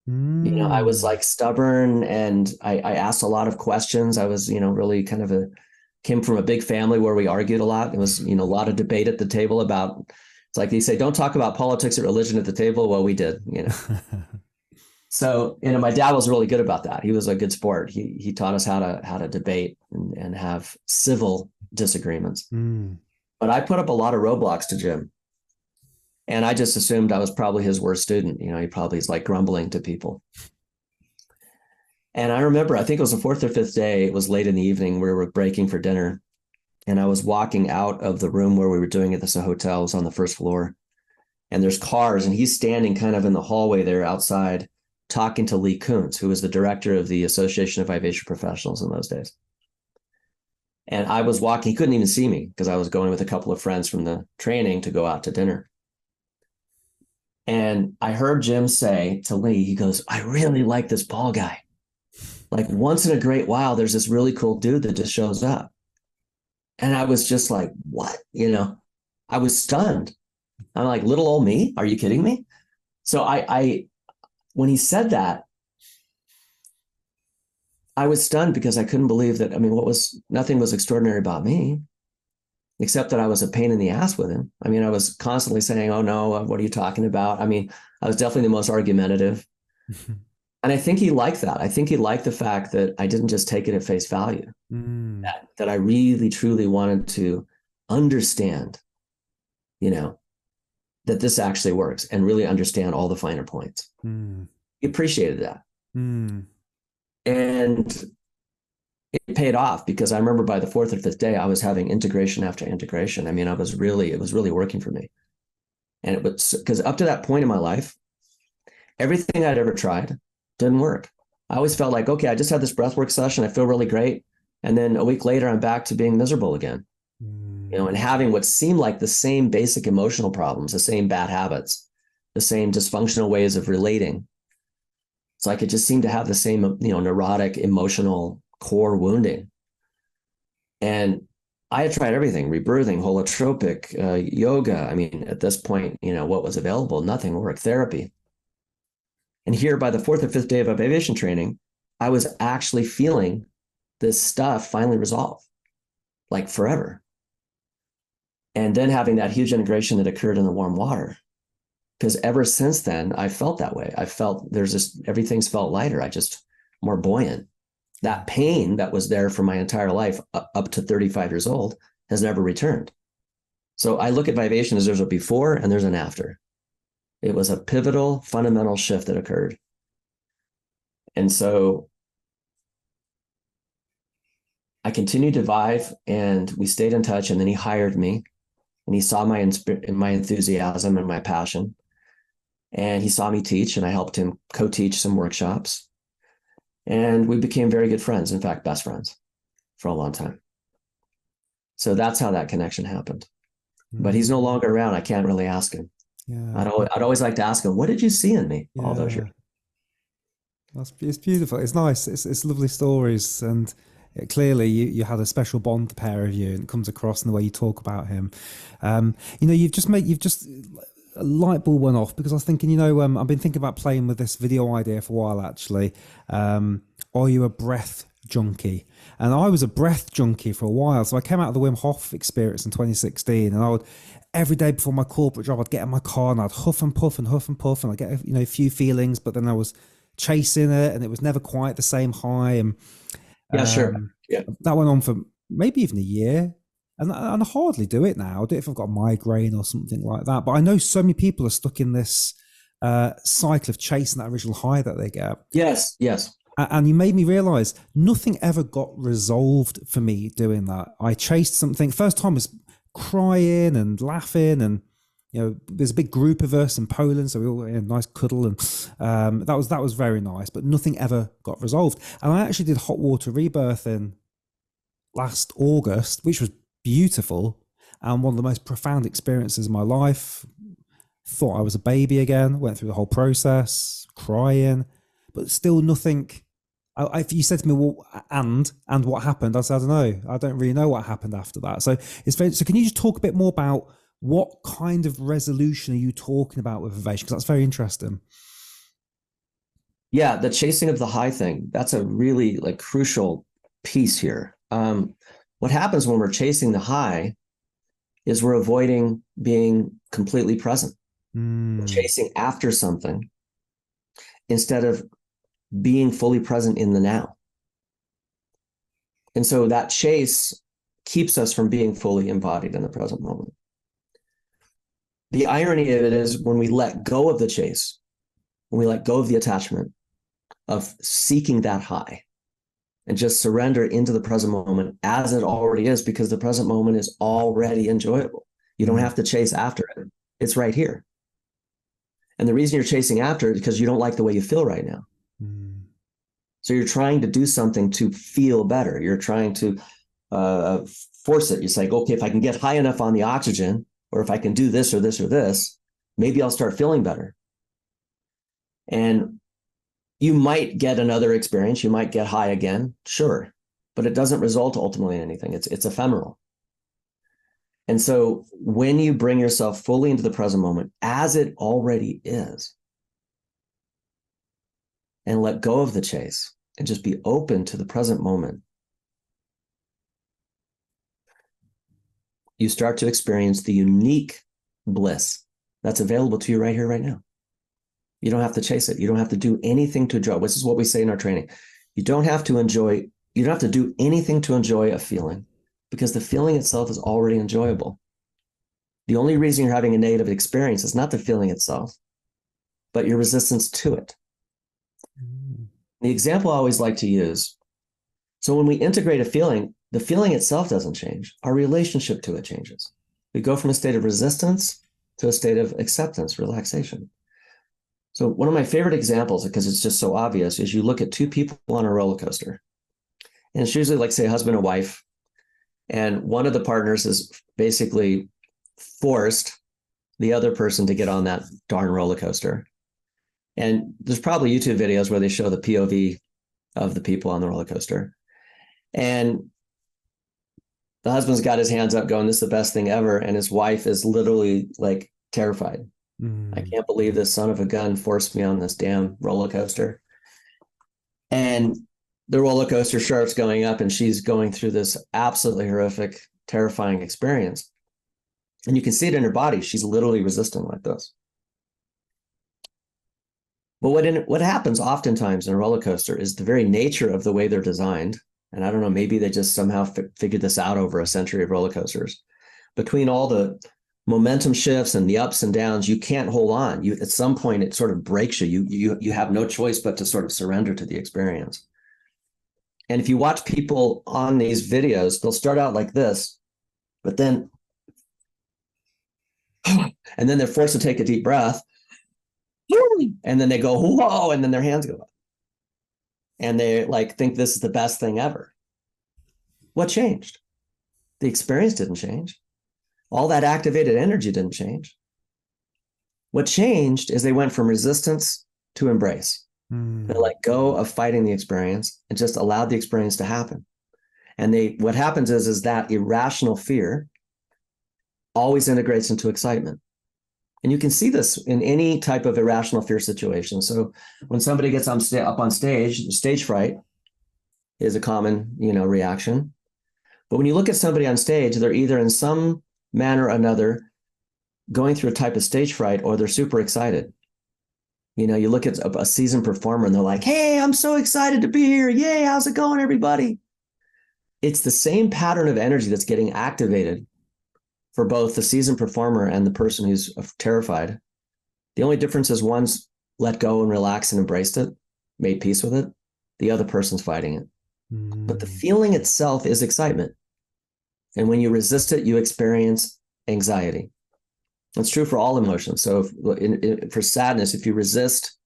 I was like stubborn, and I asked a lot of questions. I was, really kind of came from a big family where we argued a lot. It was, a lot of debate at the table about, it's like they say, don't talk about politics or religion at the table. Well, we did, So, my dad was really good about that. He was a good sport. He taught us how to debate and have civil disagreements. But I put up a lot of roadblocks to Jim. And I just assumed I was probably his worst student. He probably is like grumbling to people. And I remember, I think it was the 4th or 5th day, it was late in the evening, we were breaking for dinner. And I was walking out of the room where we were doing it. This hotel, it was on the 1st floor. And there's cars, and he's standing kind of in the hallway there outside, talking to Lee Kuntz, who was the director of the Association of Vivation Professionals in those days. And I was walking, he couldn't even see me because I was going with a couple of friends from the training to go out to dinner. And I heard Jim say to Lee, he goes, I really like this Paul guy. Like once in a great while, there's this really cool dude that just shows up. And I was just like, what? I was stunned. I'm like, little old me? Are you kidding me? So I when he said that, I was stunned because I couldn't believe that. I mean, nothing was extraordinary about me, except that I was a pain in the ass with him. I mean, I was constantly saying, "Oh no, what are you talking about?" I mean, I was definitely the most argumentative. And I think he liked that. I think he liked the fact that I didn't just take it at face value, Mm, that I really, truly wanted to understand, you know, that this actually works and really understand all the finer points. mm, He appreciated that. mm, And it paid off because I remember by the fourth or fifth day, I was having integration after integration. I mean, it was really working for me. And it was because up to that point in my life, everything I'd ever tried didn't work. I always felt like, okay, I just had this breathwork session. I feel really great. And then a week later, I'm back to being miserable again, mm, and having what seemed like the same basic emotional problems, the same bad habits, the same dysfunctional ways of relating. It's like it just seemed to have the same, neurotic, emotional core wounding. And I had tried everything: rebirthing, holotropic, yoga. I mean, at this point, what was available, nothing worked, therapy. And here by the fourth or fifth day of a Vivation training, I was actually feeling this stuff finally resolve, like forever. And then having that huge integration that occurred in the warm water. Because ever since then, I felt that way. I felt everything's felt lighter. I just more buoyant. That pain that was there for my entire life up to 35 years old has never returned. So I look at Vivation as there's a before and there's an after. It was a pivotal, fundamental shift that occurred. And so I continued to Vive, and we stayed in touch, and then he hired me, and he saw my enthusiasm and my passion. And he saw me teach, and I helped him co-teach some workshops. And we became very good friends, in fact, best friends for a long time. So that's how that connection happened. But he's no longer around. I can't really ask him. yeah. I'd always like to ask him, what did you see in me all those years? It's beautiful. It's nice. It's lovely stories, and clearly you had a special bond, the pair of you, and it comes across in the way you talk about him. You've just a light bulb went off because I was thinking, I've been thinking about playing with this video idea for a while actually. Are you a breath junkie? And I was a breath junkie for a while. So I came out of the Wim Hof experience in 2016, and I would every day before my corporate job, I'd get in my car and I'd huff and puff and huff and puff, and I'd get a few feelings, but then I was chasing it and it was never quite the same high. And Yeah, sure. Yeah. that went on for maybe even a year. And I hardly do it now. I do it if I've got a migraine or something like that. But I know so many people are stuck in this cycle of chasing that original high that they get. Yes, yes. And you made me realize nothing ever got resolved for me doing that. I chased something. First time was crying and laughing, and there's a big group of us in Poland, so we all had a nice cuddle, and that was very nice. But nothing ever got resolved. And I actually did hot water rebirthing last August, which was beautiful and one of the most profound experiences of my life. Thought I was a baby again. Went through the whole process, crying, but still nothing. If you said to me, well, and what happened? I said, I don't know. I don't really know what happened after that. So so can you just talk a bit more about what kind of resolution are you talking about with Vivation? Because that's very interesting. Yeah, the chasing of the high thing, that's a really crucial piece here. What happens when we're chasing the high is we're avoiding being completely present. We're chasing after something instead of being fully present in the now. And so that chase keeps us from being fully embodied in the present moment. The irony of it is when we let go of the chase, when we let go of the attachment of seeking that high and just surrender into the present moment as it already is, because the present moment is already enjoyable. You don't have to chase after it. It's right here. And the reason you're chasing after it is because you don't like the way you feel right now. So you're trying to do something to feel better. You're trying to force it. You say, okay, if I can get high enough on the oxygen, or if I can do this or this or this, maybe I'll start feeling better. And you might get another experience. You might get high again, sure, but it doesn't result ultimately in anything. It's ephemeral. And so when you bring yourself fully into the present moment as it already is, and let go of the chase and just be open to the present moment, you start to experience the unique bliss that's available to you right here, right now. You don't have to chase it. You don't have to do anything to enjoy. This is what we say in our training. You don't have to do anything to enjoy a feeling, because the feeling itself is already enjoyable. The only reason you're having a negative experience is not the feeling itself, but your resistance to it. The example I always like to use, so when we integrate a feeling, the feeling itself doesn't change. Our relationship to it changes. We go from a state of resistance to a state of acceptance, relaxation. So one of my favorite examples, because it's just so obvious, is you look at two people on a roller coaster. And it's usually like, say, a husband and wife. And one of the partners is basically forced the other person to get on that darn roller coaster. And there's probably YouTube videos where they show the POV of the people on the roller coaster. And the husband's got his hands up going, this is the best thing ever. And his wife is literally like terrified. I can't believe this son of a gun forced me on this damn roller coaster. And the roller coaster starts going up and she's going through this absolutely horrific, terrifying experience. And you can see it in her body. She's literally resisting like this. But what happens oftentimes in a roller coaster is the very nature of the way they're designed. And I don't know, maybe they just somehow figured this out over a century of roller coasters. Between all the momentum shifts and the ups and downs, you can't hold on. At some point, it sort of breaks you. You have no choice but to sort of surrender to the experience. And if you watch people on these videos, they'll start out like this, but then, and then they're forced to take a deep breath, and then they go, whoa, and then their hands go up. And they like think this is the best thing ever. What changed? The experience didn't change. All that activated energy didn't change. What changed is they went from resistance to embrace. They let go of fighting the experience and just allowed the experience to happen. And what happens is that irrational fear always integrates into excitement. And you can see this in any type of irrational fear situation. So when somebody gets up on stage, stage fright is a common, reaction. But when you look at somebody on stage, they're either in some manner or another going through a type of stage fright, or they're super excited. You look at a seasoned performer and they're like, hey, I'm so excited to be here. Yay, how's it going, everybody? It's the same pattern of energy that's getting activated for both the seasoned performer and the person who's terrified. The only difference is one's let go and relaxed and embraced it, made peace with it. The other person's fighting it. But the feeling itself is excitement. And when you resist it, you experience anxiety. That's true for all emotions. So for sadness, if you resist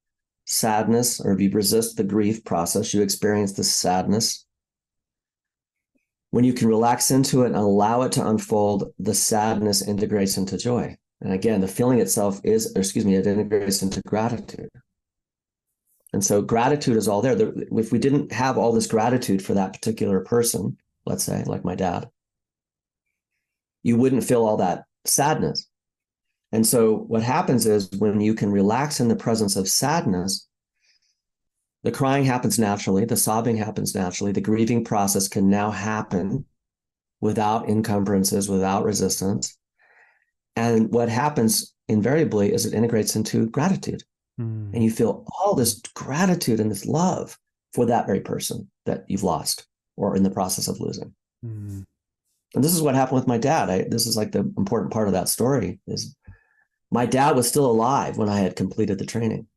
sadness, or if you resist the grief process, you experience the sadness. When you can relax into it and allow it to unfold, the sadness integrates into joy. And again, the feeling itself it integrates into gratitude. And so gratitude is all there. If we didn't have all this gratitude for that particular person, let's say, like my dad, you wouldn't feel all that sadness. And so what happens is when you can relax in the presence of sadness, the crying happens naturally, the sobbing happens naturally, the grieving process can now happen without encumbrances, without resistance. And what happens invariably is it integrates into gratitude. And you feel all this gratitude and this love for that very person that you've lost or in the process of losing. And this is what happened with my dad. This is like the important part of that story is my dad was still alive when I had completed the training.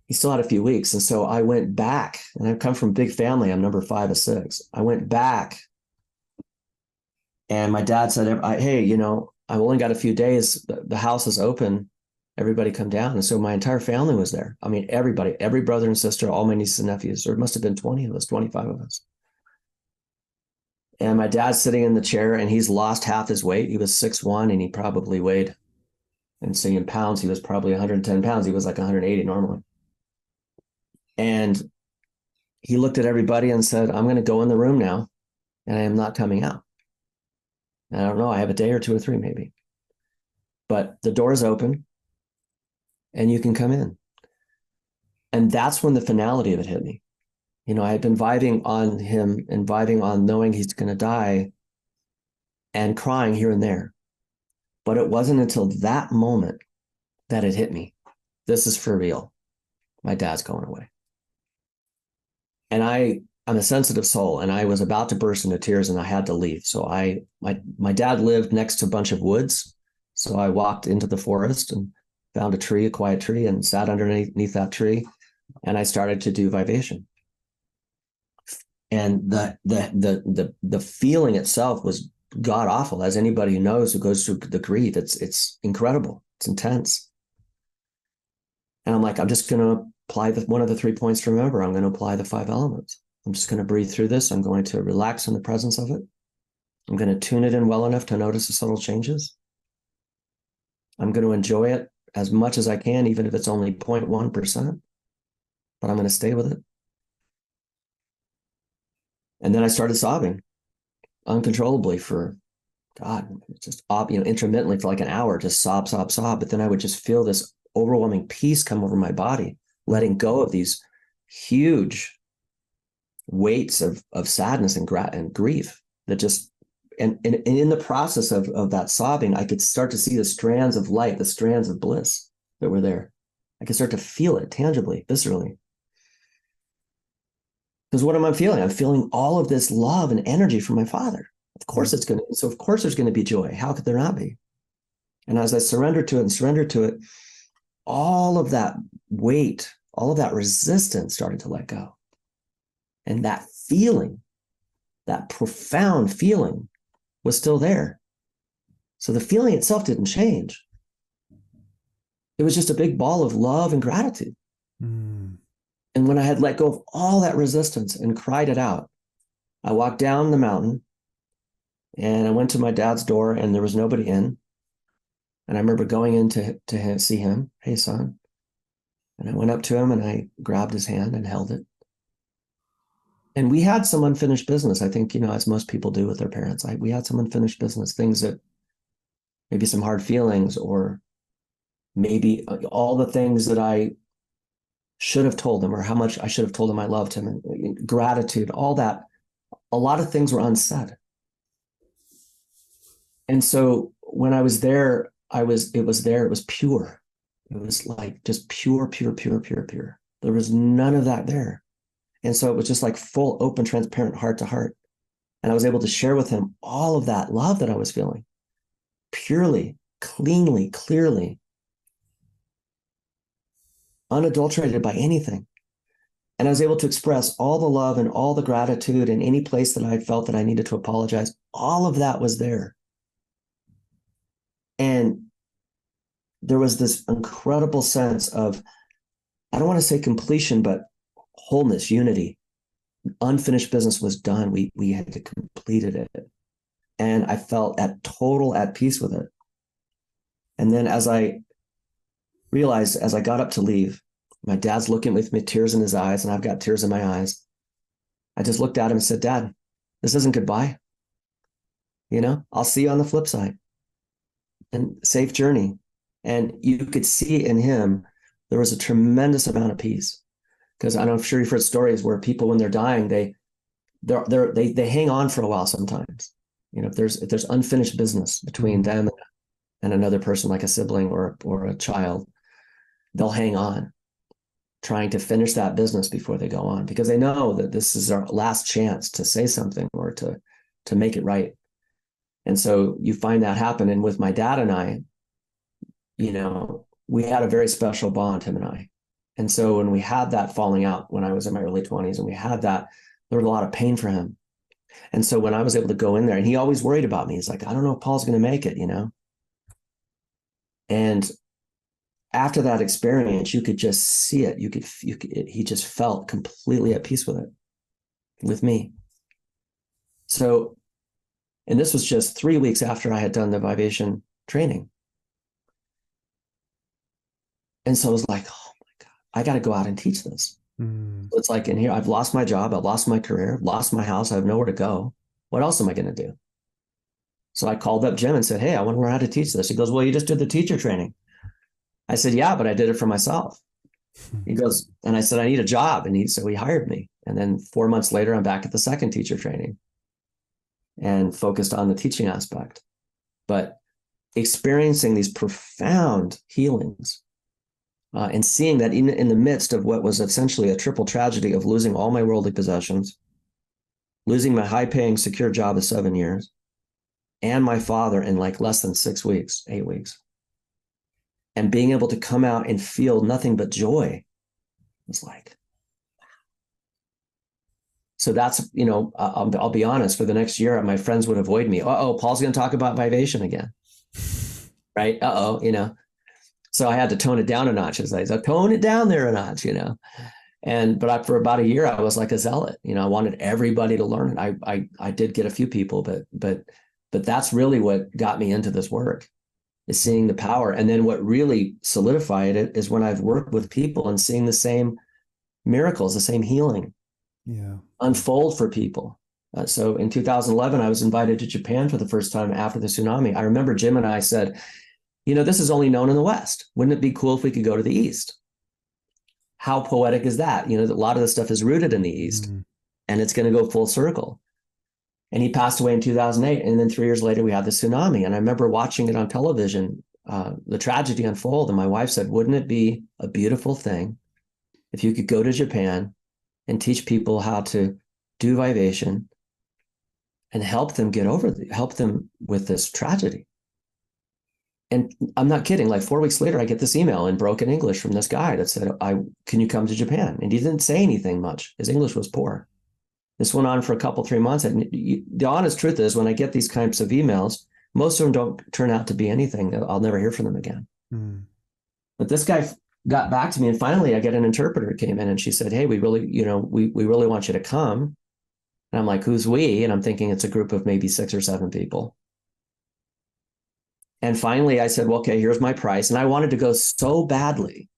He still had a few weeks. And so I went back, and I come from a big family. I'm number 5 of 6. I went back and my dad said, hey, I've only got a few days. The house is open. Everybody come down. And so my entire family was there. I mean, everybody, every brother and sister, all my nieces and nephews, there must have been 20 of us, 25 of us. And my dad's sitting in the chair and he's lost half his weight. He was 6'1" and he probably weighed, and saying in pounds, he was probably 110 pounds. He was like 180 normally. And he looked at everybody and said, I'm going to go in the room now and I am not coming out. And I don't know, I have a day or 2 or 3 maybe. But the door is open and you can come in. And that's when the finality of it hit me. You know, I had been vibing on him and vibing on knowing he's going to die and crying here and there. But it wasn't until that moment that it hit me. This is for real. My dad's going away. And I'm a sensitive soul, and I was about to burst into tears, and I had to leave. So my dad lived next to a bunch of woods. So I walked into the forest and found a tree, a quiet tree, and sat underneath that tree. And I started to do Vivation. And the feeling itself was god awful, as anybody who knows who goes through the grief. It's incredible. It's intense. And I'm like, I'm just going to apply one of the 3 points to remember. I'm going to apply the 5 elements. I'm just going to breathe through this. I'm going to relax in the presence of it. I'm going to tune it in well enough to notice the subtle changes. I'm going to enjoy it as much as I can, even if it's only 0.1%, but I'm going to stay with it. And then I started sobbing uncontrollably for, God, just intermittently for like an hour, just sob. But then I would just feel this overwhelming peace come over my body, letting go of these huge weights of sadness and grief that just, and in the process of that sobbing, I could start to see the strands of light, the strands of bliss that were there. I could start to feel it tangibly, viscerally. Because what am I feeling? I'm feeling all of this love and energy from my father. Of course there's going to be joy. How could there not be? And as I surrendered to it, all of that weight, all of that resistance started to let go. And that feeling, that profound feeling, was still there. So the feeling itself didn't change. It was just a big ball of love and gratitude. Mm. And when I had let go of all that resistance and cried it out, I walked down the mountain and I went to my dad's door and there was nobody in. And I remember going in to see him. Hey, son. And I went up to him and I grabbed his hand and held it. And we had some unfinished business, I think, as most people do with their parents. We had some unfinished business, things that maybe some hard feelings, or maybe all the things that I should have told him, or how much I should have told him I loved him, and gratitude, all that. A lot of things were unsaid. And so when I was there, it was pure. It was like just pure. There was none of that there. And so it was just like full, open, transparent, heart to heart. And I was able to share with him all of that love that I was feeling, purely, cleanly, clearly, unadulterated by anything. And I was able to express all the love and all the gratitude in any place that I felt that I needed to apologize. All of that was there. And there was this incredible sense of, I don't want to say completion, but wholeness, unity. Unfinished business was done. We had completed it. And I felt at peace with it. And then as I realized, as I got up to leave, my dad's looking with me, tears in his eyes, and I've got tears in my eyes. I just looked at him and said, Dad, this isn't goodbye. I'll see you on the flip side. And safe journey. And you could see in him, there was a tremendous amount of peace. Because I'm sure you've heard stories where people, when they're dying, they hang on for a while sometimes. If there's unfinished business between them and another person, like a sibling or a child, they'll hang on, trying to finish that business before they go on, because they know that this is our last chance to say something or to make it right. And so you find that happen. And with my dad and I, we had a very special bond, him and I. And so when we had that falling out, when I was in my early 20s, and we had that, there was a lot of pain for him. And so when I was able to go in there, and he always worried about me, he's like, I don't know if Paul's going to make it, And after that experience, you could just see it. He just felt completely at peace with it, with me. So, and this was just 3 weeks after I had done the Vivation training. And so I was like, oh my God, I got to go out and teach this. Mm. It's like, in here, I've lost my job. I've lost my career, I've lost my house. I have nowhere to go. What else am I going to do? So I called up Jim and said, hey, I want to learn how to teach this. He goes, well, you just did the teacher training. I said, yeah, but I did it for myself. He goes, and I said, I need a job. And so he hired me. And then 4 months later, I'm back at the second teacher training and focused on the teaching aspect. But experiencing these profound healings and seeing that in the midst of what was essentially a triple tragedy of losing all my worldly possessions, losing my high-paying, secure job of 7 years, and my father in like less than 6 weeks, 8 weeks, and being able to come out and feel nothing but joy was like, so that's, I'll be honest, for the next year, my friends would avoid me. Paul's going to talk about Vivation again. Right. So I had to tone it down a notch, as I said, tone it down there a notch, but for about a year, I was like a zealot. I wanted everybody to learn it. I did get a few people, but that's really what got me into this work, is seeing the power. And then what really solidified it is when I've worked with people and seeing the same miracles, the same healing unfold for people. So in 2011, I was invited to Japan for the first time after the tsunami. I remember Jim and I said, this is only known in the West. Wouldn't it be cool if we could go to the East? How poetic is that? A lot of the stuff is rooted in the East, and it's going to go full circle. And he passed away in 2008. And then 3 years later, we had the tsunami. And I remember watching it on television, the tragedy unfold. And my wife said, wouldn't it be a beautiful thing if you could go to Japan and teach people how to do Vivation and help them help them with this tragedy? And I'm not kidding. Like 4 weeks later, I get this email in broken English from this guy that said, can you come to Japan? And he didn't say anything much. His English was poor. This went on for a couple, 3 months. And the honest truth is, when I get these types of emails, most of them don't turn out to be anything. I'll never hear from them again. But this guy got back to me, and finally I get an interpreter came in, and she said, hey, we really, we really want you to come. And I'm like, who's we? And I'm thinking it's a group of maybe 6 or 7 people. And finally I said, well, okay, here's my price. And I wanted to go so badly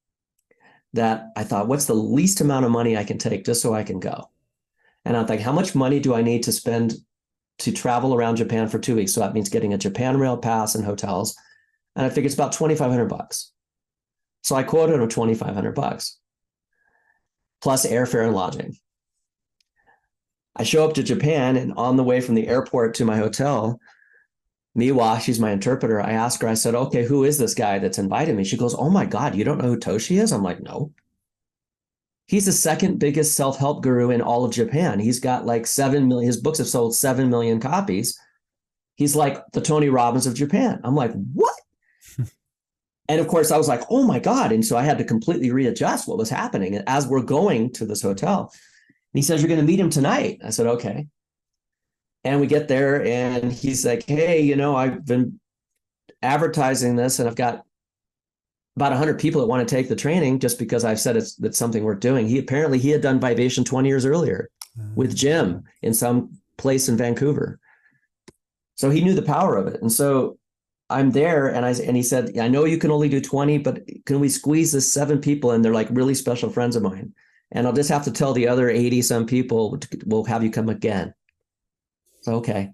that I thought, what's the least amount of money I can take just so I can go? And I'm like, how much money do I need to spend to travel around Japan for 2 weeks? So that means getting a Japan Rail pass and hotels. And I figured it's about $2,500. So I quoted him $2,500 plus airfare and lodging. I show up to Japan, and on the way from the airport to my hotel, Miwa, she's my interpreter, I asked her, I said, okay, who is this guy that's invited me? She goes, oh my God, you don't know who Toshi is? I'm like, no. He's the second biggest self-help guru in all of Japan. He's got like 7 million, his books have sold 7 million copies. He's like the Tony Robbins of Japan. I'm like, what? And of course I was like, oh my God. And so I had to completely readjust what was happening. And as we're going to this hotel, and he says, you're going to meet him tonight. I said, okay. And we get there, and he's like, hey, I've been advertising this, and I've got about 100 people that want to take the training just because I've said that's something worth doing. He had done Vivation 20 years earlier with Jim in some place in Vancouver. So he knew the power of it. And so I'm there, and he said, I know you can only do 20, but can we squeeze this 7 people in? They're like really special friends of mine. And I'll just have to tell the other 80 some people, we'll have you come again. So, okay.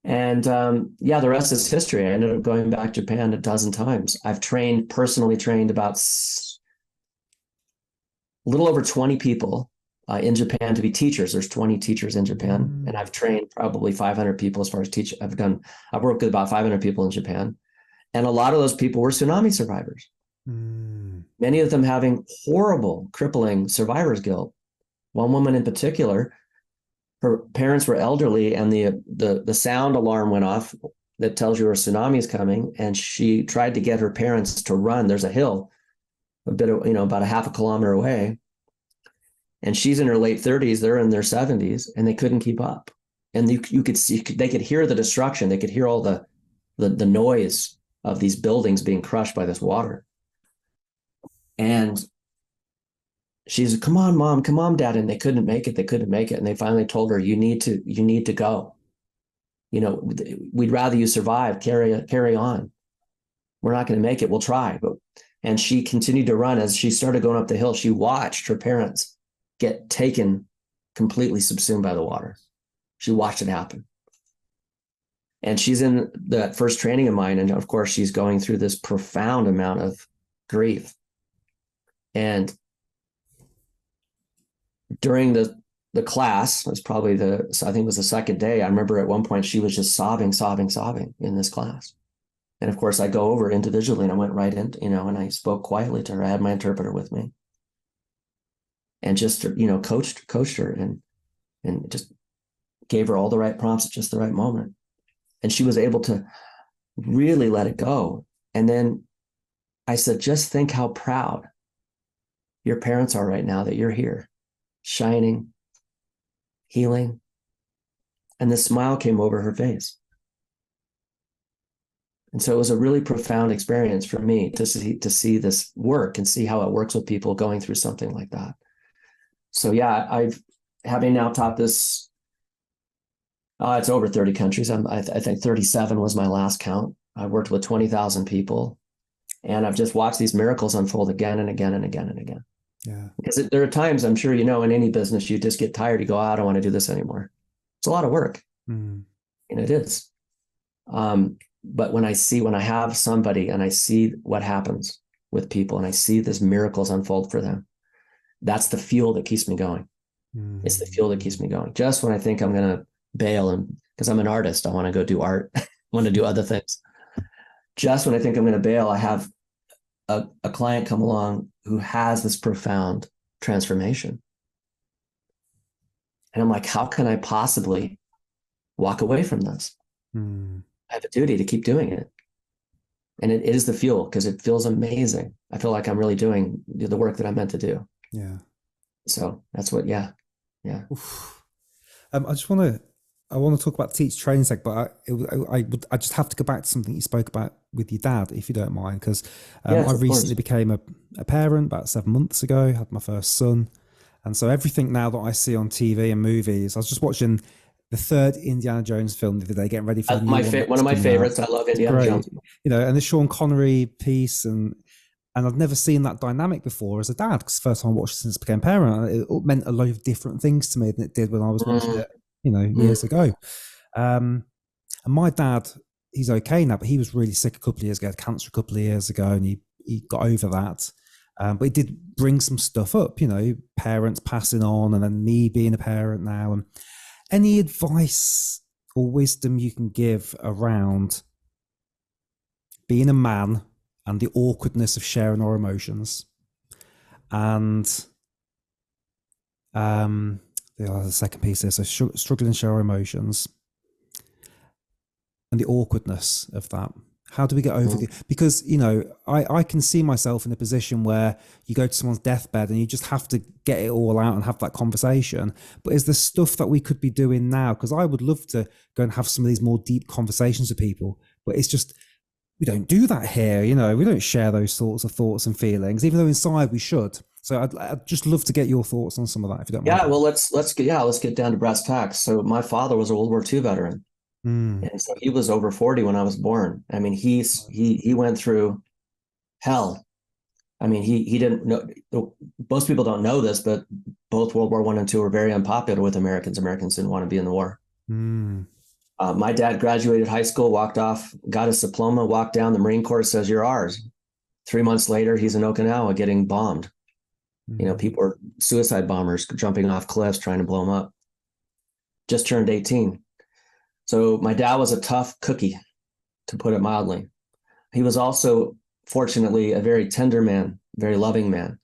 And the rest is history. I ended up going back to Japan a dozen times. I've personally trained about a little over 20 people in Japan to be teachers. There's 20 teachers in Japan, and I've trained probably 500 people as far as teach. I've worked with about 500 people in Japan, and a lot of those people were tsunami survivors. Many of them having horrible, crippling survivor's guilt. One woman in particular, her parents were elderly, and the sound alarm went off that tells you a tsunami is coming. And she tried to get her parents to run. There's a hill about a half a kilometer away. And she's in her late 30s. They're in their 70s, and they couldn't keep up. And you could see, they could hear the destruction. They could hear all the noise of these buildings being crushed by this water. And she's, come on, Mom, come on, Dad. And they couldn't make it. And they finally told her, you need to go. We'd rather you survive, carry on. We're not going to make it. We'll try. And she continued to run. As she started going up the hill, she watched her parents get taken, completely subsumed by the water. She watched it happen. And she's in that first training of mine. And of course, she's going through this profound amount of grief. And during the class, it was probably I think it was the second day. I remember at one point she was just sobbing, sobbing, sobbing in this class. And of course I go over individually and I went right in, and I spoke quietly to her. I had my interpreter with me and just, coached her and just gave her all the right prompts at just the right moment. And she was able to really let it go. And then I said, just think how proud your parents are right now that you're here, shining, healing. And the smile came over her face. And so it was a really profound experience for me to see this work and see how it works with people going through something like that. So yeah, having now taught this, it's over 30 countries. I think 37 was my last count. I worked with 20,000 people, and I've just watched these miracles unfold again and again and again and again. Yeah. Because there are times, I'm sure, in any business, you just get tired. You go, I don't want to do this anymore. It's a lot of work. Mm. And it is. But when I have somebody and I see what happens with people and I see these miracles unfold for them, that's the fuel that keeps me going. Mm. It's the fuel that keeps me going. Just when I think I'm going to bail, and because I'm an artist, I want to go do art, I want to do other things. Just when I think I'm going to bail, I have a client come along who has this profound transformation. And I'm like, how can I possibly walk away from this? Mm. I have a duty to keep doing it. And it is the fuel, because it feels amazing. I feel like I'm really doing the work that I'm meant to do. Yeah. So that's what, yeah. I want to talk about teach train sec, but I just have to go back to something you spoke about with your dad, if you don't mind, because yes, I recently became a parent about 7 months ago, had my first son. And so everything now that I see on TV and movies, I was just watching the third Indiana Jones film the other day, getting ready for the new one of my favorites. I love Indiana Jones. And the Sean Connery piece, and I've never seen that dynamic before as a dad, because the first time I watched it since I became a parent, it meant a lot of different things to me than it did when I was watching it, years ago. And my dad, he's okay now, but he was really sick a couple of years ago, had cancer a couple of years ago, and he got over that. But it did bring some stuff up, parents passing on, and then me being a parent now. And any advice or wisdom you can give around being a man and the awkwardness of sharing our emotions, and the second piece is so struggling to share our emotions and the awkwardness of that. How do we get over because, I can see myself in a position where you go to someone's deathbed and you just have to get it all out and have that conversation. But is there stuff that we could be doing now? Because I would love to go and have some of these more deep conversations with people, but it's just, we don't do that here. We don't share those sorts of thoughts and feelings, even though inside we should. So I'd just love to get your thoughts on some of that, if you don't mind. Yeah, well, let's get down to brass tacks. So my father was a World War II veteran. And so he was over 40 when I was born. I mean, he went through hell. I mean, he didn't know, most people don't know this, but both World War I and II were very unpopular with Americans. Americans didn't want to be in the war. My dad graduated high school, walked off, got his diploma, walked down. The Marine Corps says, "You're ours." 3 months later, he's in Okinawa getting bombed. People were suicide bombers jumping off cliffs, trying to blow him up. Just turned 18. So my dad was a tough cookie, to put it mildly. He was also, fortunately, a very tender man, very loving man.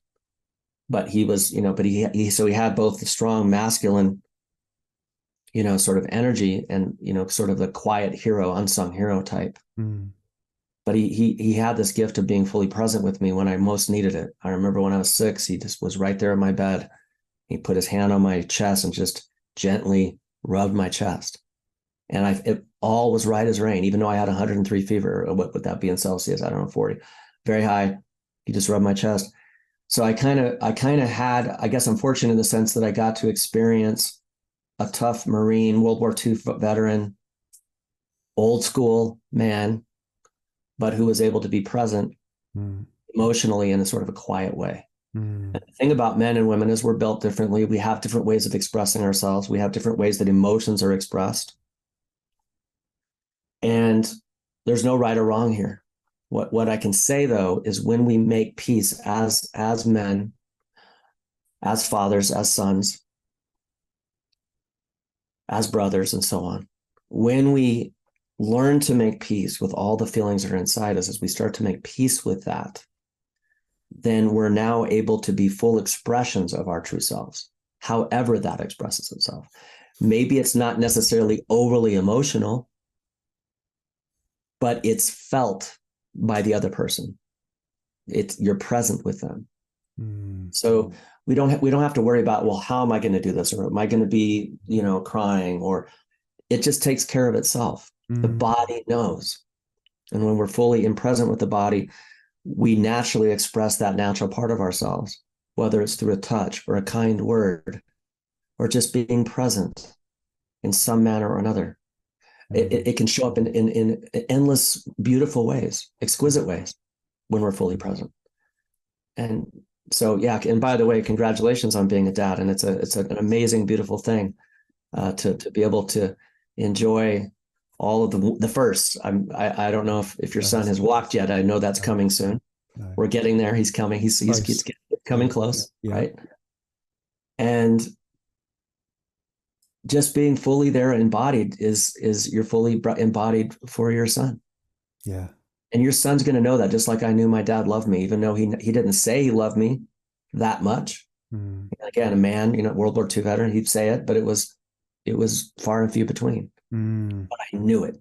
But he was, so he had both the strong masculine, sort of energy and, sort of the quiet hero, unsung hero type. But he had this gift of being fully present with me when I most needed it. I remember when I was 6, he just was right there in my bed. He put his hand on my chest and just gently rubbed my chest. And it all was right as rain, even though I had 103 fever, or what would that be in Celsius? I don't know, 40, very high. He just rubbed my chest. So I kind of had, I guess I'm fortunate in the sense that I got to experience a tough Marine, World War II veteran, old school man, but who was able to be present emotionally in a sort of a quiet way. And the thing about men and women is we're built differently. We have different ways of expressing ourselves. We have different ways that emotions are expressed. And there's no right or wrong here. What I can say though is when we make peace as men, as fathers, as sons, as brothers, and so on, when we learn to make peace with all the feelings that are inside us, as we start to make peace with that, then we're now able to be full expressions of our true selves, however that expresses itself. Maybe it's not necessarily overly emotional, but it's felt by the other person. You're present with them. So we don't have to worry about, well, how am I going to do this? Or am I going to be, crying? Or it just takes care of itself. The body knows. And when we're fully present with the body, we naturally express that natural part of ourselves, whether it's through a touch or a kind word, or just being present in some manner or another. It can show up in endless, beautiful ways, exquisite ways when we're fully present. And so, yeah. And by the way, congratulations on being a dad. And it's an amazing, beautiful thing to be able to enjoy all of the firsts. I don't know if your son has walked yet. I know that's coming soon. No. We're getting there. He's coming. He's coming close, right? And just being fully there embodied is you're fully embodied for your son. Yeah. And your son's going to know that, just like I knew my dad loved me, even though he didn't say he loved me that much. Again, a man, World War II veteran, he'd say it, but it was far and few between. But I knew it.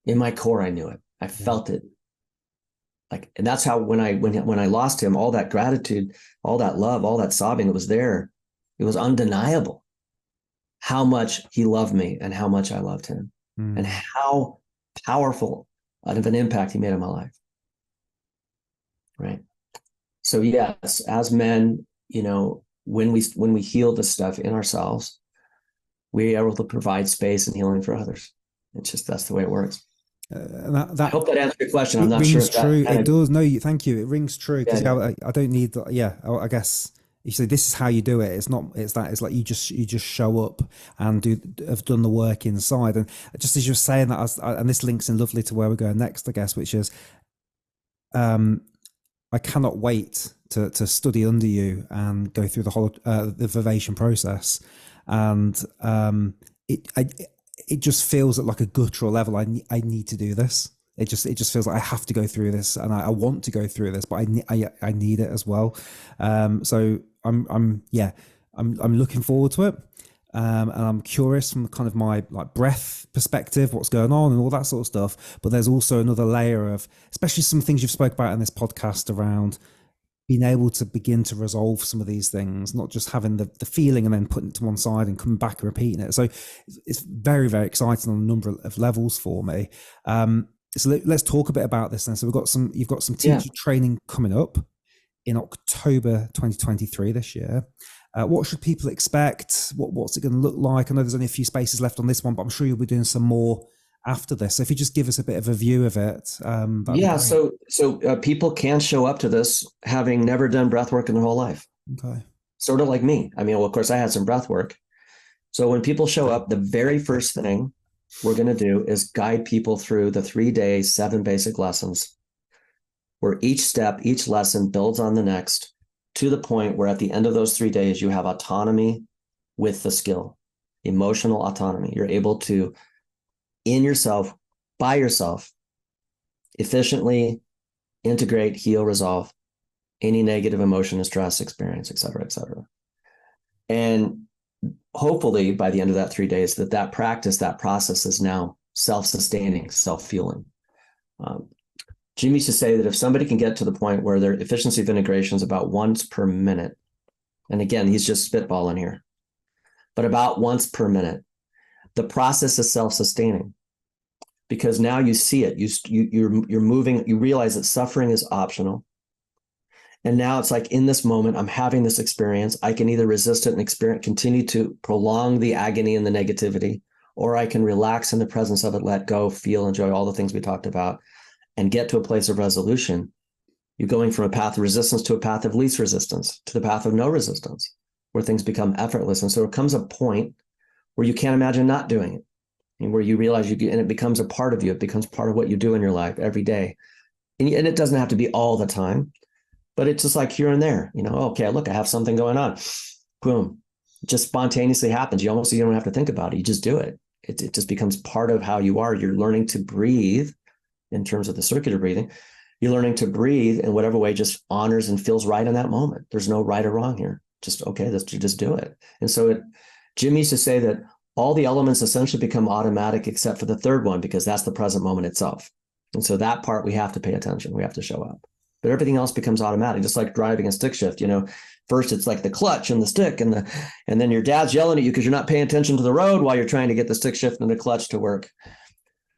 In my core, I knew it. I felt it. And that's how when I lost him, all that gratitude, all that love, all that sobbing, it was there. It was undeniable how much he loved me and how much I loved him and how powerful of an impact he made on my life. Right. So yes, as men, when we heal this stuff in ourselves, we are able to provide space and healing for others. That's the way it works. I hope that answered your question. I'm not sure if true. It does. No, thank you. It rings true because I don't need. I guess you say this is how you do it. It's not. It's like you just show up and have done the work inside. And just as you're saying that, and this links in lovely to where we're going next, I guess, which is, I cannot wait to study under you and go through the whole the Vivation process, and it just feels at like a guttural level. I need to do this. It just feels like I have to go through this, and I want to go through this, but I need it as well. So I'm looking forward to it, and I'm curious from kind of my breath perspective, what's going on and all that sort of stuff. But there's also another layer of, especially some things you've spoke about in this podcast around being able to begin to resolve some of these things, not just having the feeling and then putting it to one side and coming back and repeating it. So it's very, very exciting on a number of levels for me. So let's talk a bit about this then. So you've got some teacher training coming up in October 2023 this year. What should people expect? What's it going to look like? I know there's only a few spaces left on this one, but I'm sure you'll be doing some more after this. So if you just give us a bit of a view of it. So people can show up to this having never done breath work in their whole life. Okay. Sort of like me. I mean, well, of course I had some breath work. So when people show up, the very first thing we're going to do is guide people through the 3-day, 7 basic lessons, where each step, each lesson builds on the next, to the point where at the end of those 3 days, you have autonomy with the skill, emotional autonomy. You're able to, in yourself, by yourself, efficiently integrate, heal, resolve any negative emotion and stress experience, et cetera, et cetera. And hopefully by the end of that 3 days, that practice, that process is now self-sustaining, self-fueling. Jim used to say that if somebody can get to the point where their efficiency of integration is about once per minute, and again, he's just spitballing here, but about once per minute, the process is self-sustaining, because now you see it. You're moving. You realize that suffering is optional, and now it's like, in this moment, I'm having this experience. I can either resist it and continue to prolong the agony and the negativity, or I can relax in the presence of it, let go, feel, enjoy all the things we talked about, and get to a place of resolution. You're going from a path of resistance to a path of least resistance, to the path of no resistance, where things become effortless. And so it comes a point where you can't imagine not doing it, and where you realize and it becomes a part of you. It becomes part of what you do in your life every day. and it doesn't have to be all the time, but it's just like here and there, okay, look, I have something going on. Boom. It just spontaneously happens. You don't have to think about it. You just do it. It just becomes part of how you are. You're learning to breathe in terms of the circular breathing. You're learning to breathe in whatever way just honors and feels right in that moment. There's no right or wrong here. Just, okay, you just do it. And so Jim used to say that all the elements essentially become automatic except for the third one, because that's the present moment itself. And so that part we have to pay attention. We have to show up. But everything else becomes automatic, just like driving a stick shift. First it's like the clutch and the stick, and then your dad's yelling at you because you're not paying attention to the road while you're trying to get the stick shift and the clutch to work.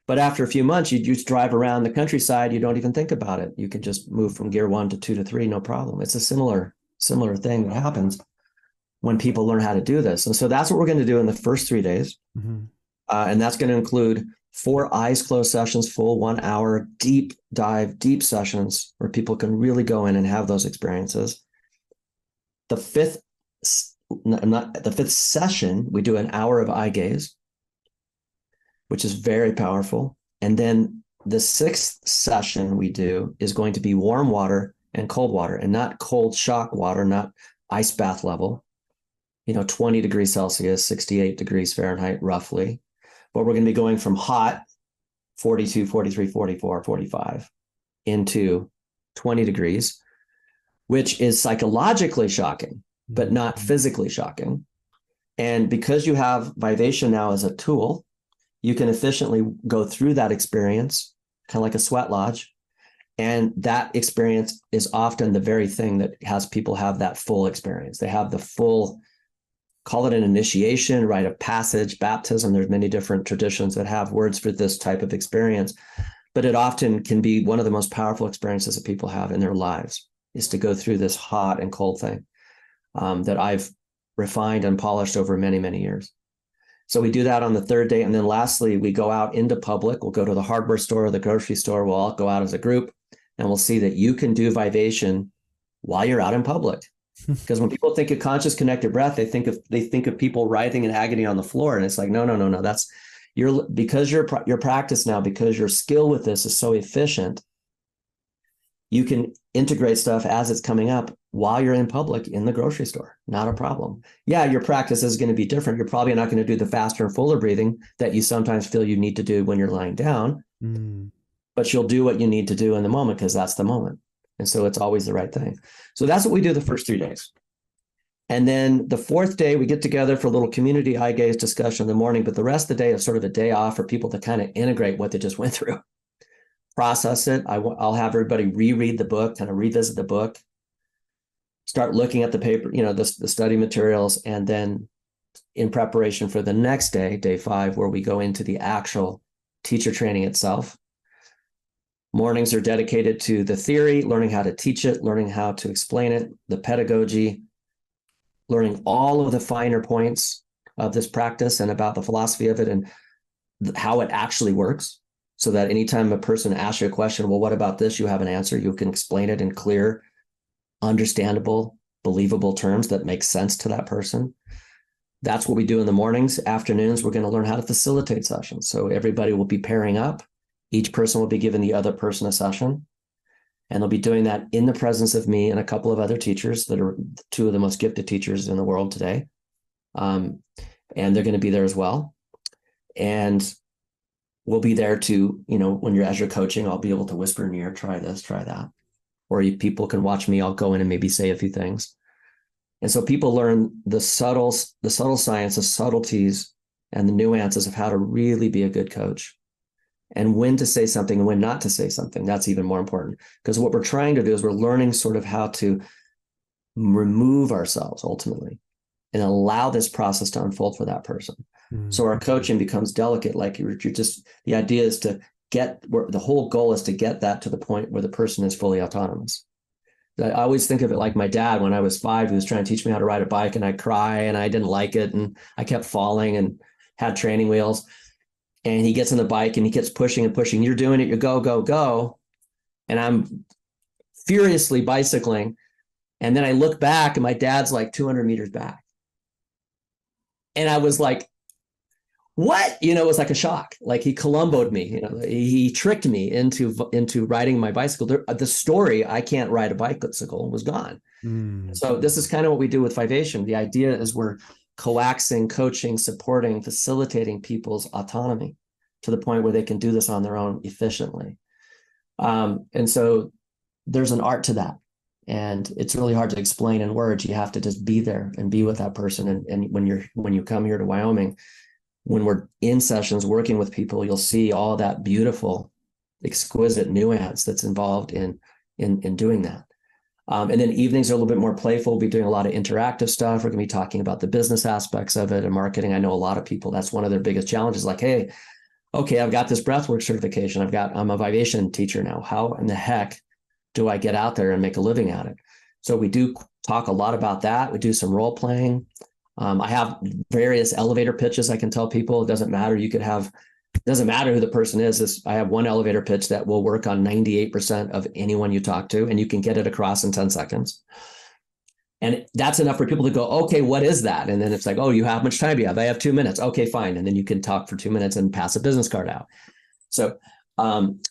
But after a few months, you just drive around the countryside, you don't even think about it. You can just move from gear 1 to 2 to 3, no problem. It's a similar thing that happens when people learn how to do this. And so that's what we're going to do in the first 3 days. Mm-hmm. And that's going to include 4 eyes closed sessions, full 1 hour, deep dive, deep sessions where people can really go in and have those experiences. The fifth session, we do an hour of eye gaze, which is very powerful. And then the 6th session we do is going to be warm water and cold water, and not cold shock water, not ice bath level, 20 degrees Celsius, 68 degrees Fahrenheit, roughly. But we're going to be going from hot, 42, 43, 44, 45, into 20 degrees, which is psychologically shocking, but not physically shocking. And because you have Vivation now as a tool, you can efficiently go through that experience, kind of like a sweat lodge. And that experience is often the very thing that has people have that full experience. They have the full, call it an initiation, rite of passage, baptism. There's many different traditions that have words for this type of experience, but it often can be one of the most powerful experiences that people have in their lives, is to go through this hot and cold thing that I've refined and polished over many, many years. So we do that on the 3rd day. And then lastly, we go out into public. We'll go to the hardware store or the grocery store. We'll all go out as a group, and we'll see that you can do Vivation while you're out in public. Because when people think of conscious connected breath, they think of people writhing in agony on the floor. And it's like, no. That's because your practice now, because your skill with this is so efficient, you can integrate stuff as it's coming up while you're in public in the grocery store. Not a problem. Yeah, your practice is going to be different. You're probably not going to do the faster and fuller breathing that you sometimes feel you need to do when you're lying down, but you'll do what you need to do in the moment, because that's the moment. And so it's always the right thing. So that's what we do the first 3 days. And then the 4th day, we get together for a little community eye gaze discussion in the morning, but the rest of the day is sort of a day off for people to kind of integrate what they just went through, process it. I'll have everybody reread the book, kind of revisit the book, start looking at the paper, the study materials, and then in preparation for the next day, day 5, where we go into the actual teacher training itself. Mornings are dedicated to the theory, learning how to teach it, learning how to explain it, the pedagogy, learning all of the finer points of this practice and about the philosophy of it and how it actually works, so that anytime a person asks you a question, well, what about this? You have an answer. You can explain it in clear, understandable, believable terms that make sense to that person. That's what we do in the mornings. Afternoons, we're going to learn how to facilitate sessions. So everybody will be pairing up. Each person will be giving the other person a session, and they'll be doing that in the presence of me and a couple of other teachers that are 2 of the most gifted teachers in the world today. And they're going to be there as well. And we'll be there to, as you're coaching, I'll be able to whisper in your ear, try this, try that. Or people can watch me. I'll go in and maybe say a few things. And so people learn the subtle science, the subtleties, and the nuances of how to really be a good coach, and when to say something and when not to say something. That's even more important, because what we're trying to do is we're learning sort of how to remove ourselves ultimately and allow this process to unfold for that person. So our coaching becomes delicate. Like the idea is to the whole goal is to get that to the point where the person is fully autonomous. I always think of it like my dad. When I was 5, he was trying to teach me how to ride a bike, and I'd cry and I didn't like it, and I kept falling and had training wheels. And he gets on the bike and he keeps pushing and pushing. You're doing it. You go, go, go. And I'm furiously bicycling. And then I look back and my dad's like 200 meters back. And I was like, what? It was like a shock. Like he Columboed me, he tricked me into riding my bicycle. The story, I can't ride a bicycle, was gone. So this is kind of what we do with Vivation. The idea is we're coaxing, coaching, supporting, facilitating people's autonomy to the point where they can do this on their own efficiently. And so there's an art to that. And it's really hard to explain in words. You have to just be there and be with that person. And when you come here to Wyoming, when we're in sessions working with people, you'll see all that beautiful, exquisite nuance that's involved in doing that. And then evenings are a little bit more playful. We'll be doing a lot of interactive stuff. We're going to be talking about the business aspects of it and marketing. I know a lot of people, that's one of their biggest challenges. Like, hey, okay, I've got this breathwork certification. I'm a Vivation teacher now. How in the heck do I get out there and make a living at it? So we do talk a lot about that. We do some role playing. I have various elevator pitches I can tell people. It doesn't matter. It doesn't matter who the person is. I have one elevator pitch that will work on 98% of anyone you talk to, and you can get it across in 10 seconds. And that's enough for people to go, okay, what is that? And then it's like, oh, how much time do you have? I have 2 minutes. Okay, fine. And then you can talk for 2 minutes and pass a business card out. So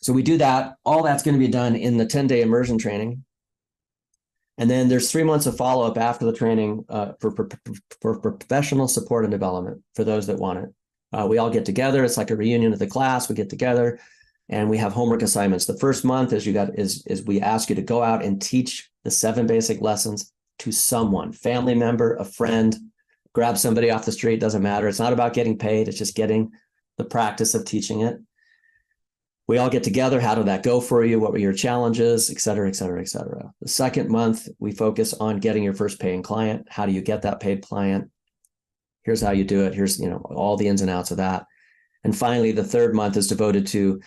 we do that. All that's going to be done in the 10-day immersion training. And then there's 3 months of follow-up after the training for professional support and development for those that want it. We all get together. It's like a reunion of the class. We get together and we have homework assignments. The first month is we ask you to go out and teach the 7 basic lessons to someone, family member, a friend, grab somebody off the street, doesn't matter. It's not about getting paid. It's just getting the practice of teaching it. We all get together. How did that go for you? What were your challenges, et cetera, et cetera, et cetera. The second month, we focus on getting your first paying client. How do you get that paid client? Here's how you do it. Here's, all the ins and outs of that. And finally, the third month is devoted to,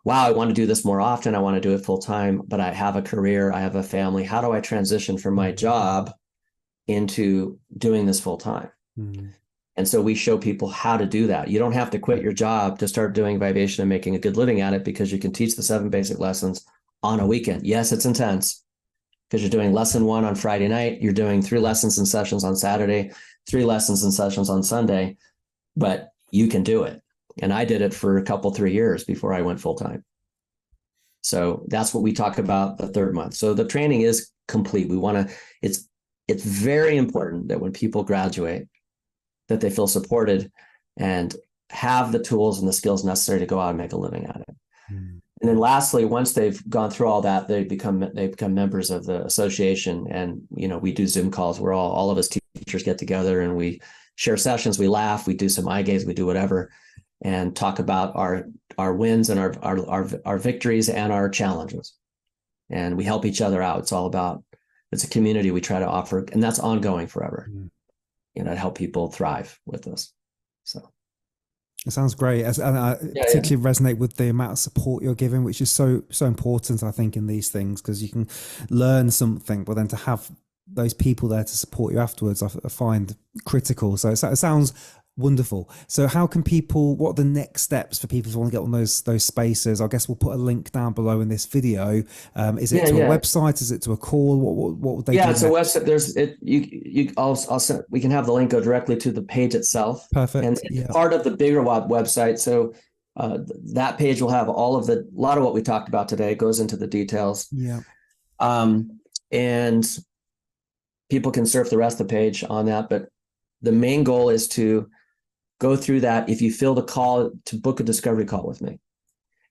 wow, I want to do this more often. I want to do it full time, but I have a career. I have a family. How do I transition from my job into doing this full time? Mm-hmm. And so we show people how to do that. You don't have to quit your job to start doing Vivation and making a good living at it, because you can teach the 7 basic lessons on a weekend. Yes, it's intense because you're doing lesson 1 on Friday night. You're doing 3 lessons and sessions on Saturday, 3 lessons and sessions on Sunday, but you can do it. And I did it for 3 years before I went full time. So that's what we talk about the third month. So the training is complete. It's very important that when people graduate, that they feel supported and have the tools and the skills necessary to go out and make a living at it. Mm. And then lastly, once they've gone through all that, they become members of the association. And, we do Zoom calls where all of us teachers get together and we share sessions, we laugh, we do some eye gaze, we do whatever, and talk about our wins and our victories and our challenges. And we help each other out. It's a community we try to offer, and that's ongoing forever. Mm. To help people thrive with this. So it sounds great. And I particularly resonate with the amount of support you're giving, which is so important, I think, in these things, because you can learn something, but then to have those people there to support you afterwards, I find critical. So it sounds wonderful. So what are the next steps for people who want to get on those spaces? I guess we'll put a link down below in this video. Is it to a website? Is it to a call? What would they do? Yeah, it's a website. I'll send, we can have the link go directly to the page itself. Perfect. And it's part of the bigger website. So that page will have a lot of what we talked about today goes into the details. Yeah. And people can surf the rest of the page on that. But the main goal is to go through that. If you feel the call to book a discovery call with me.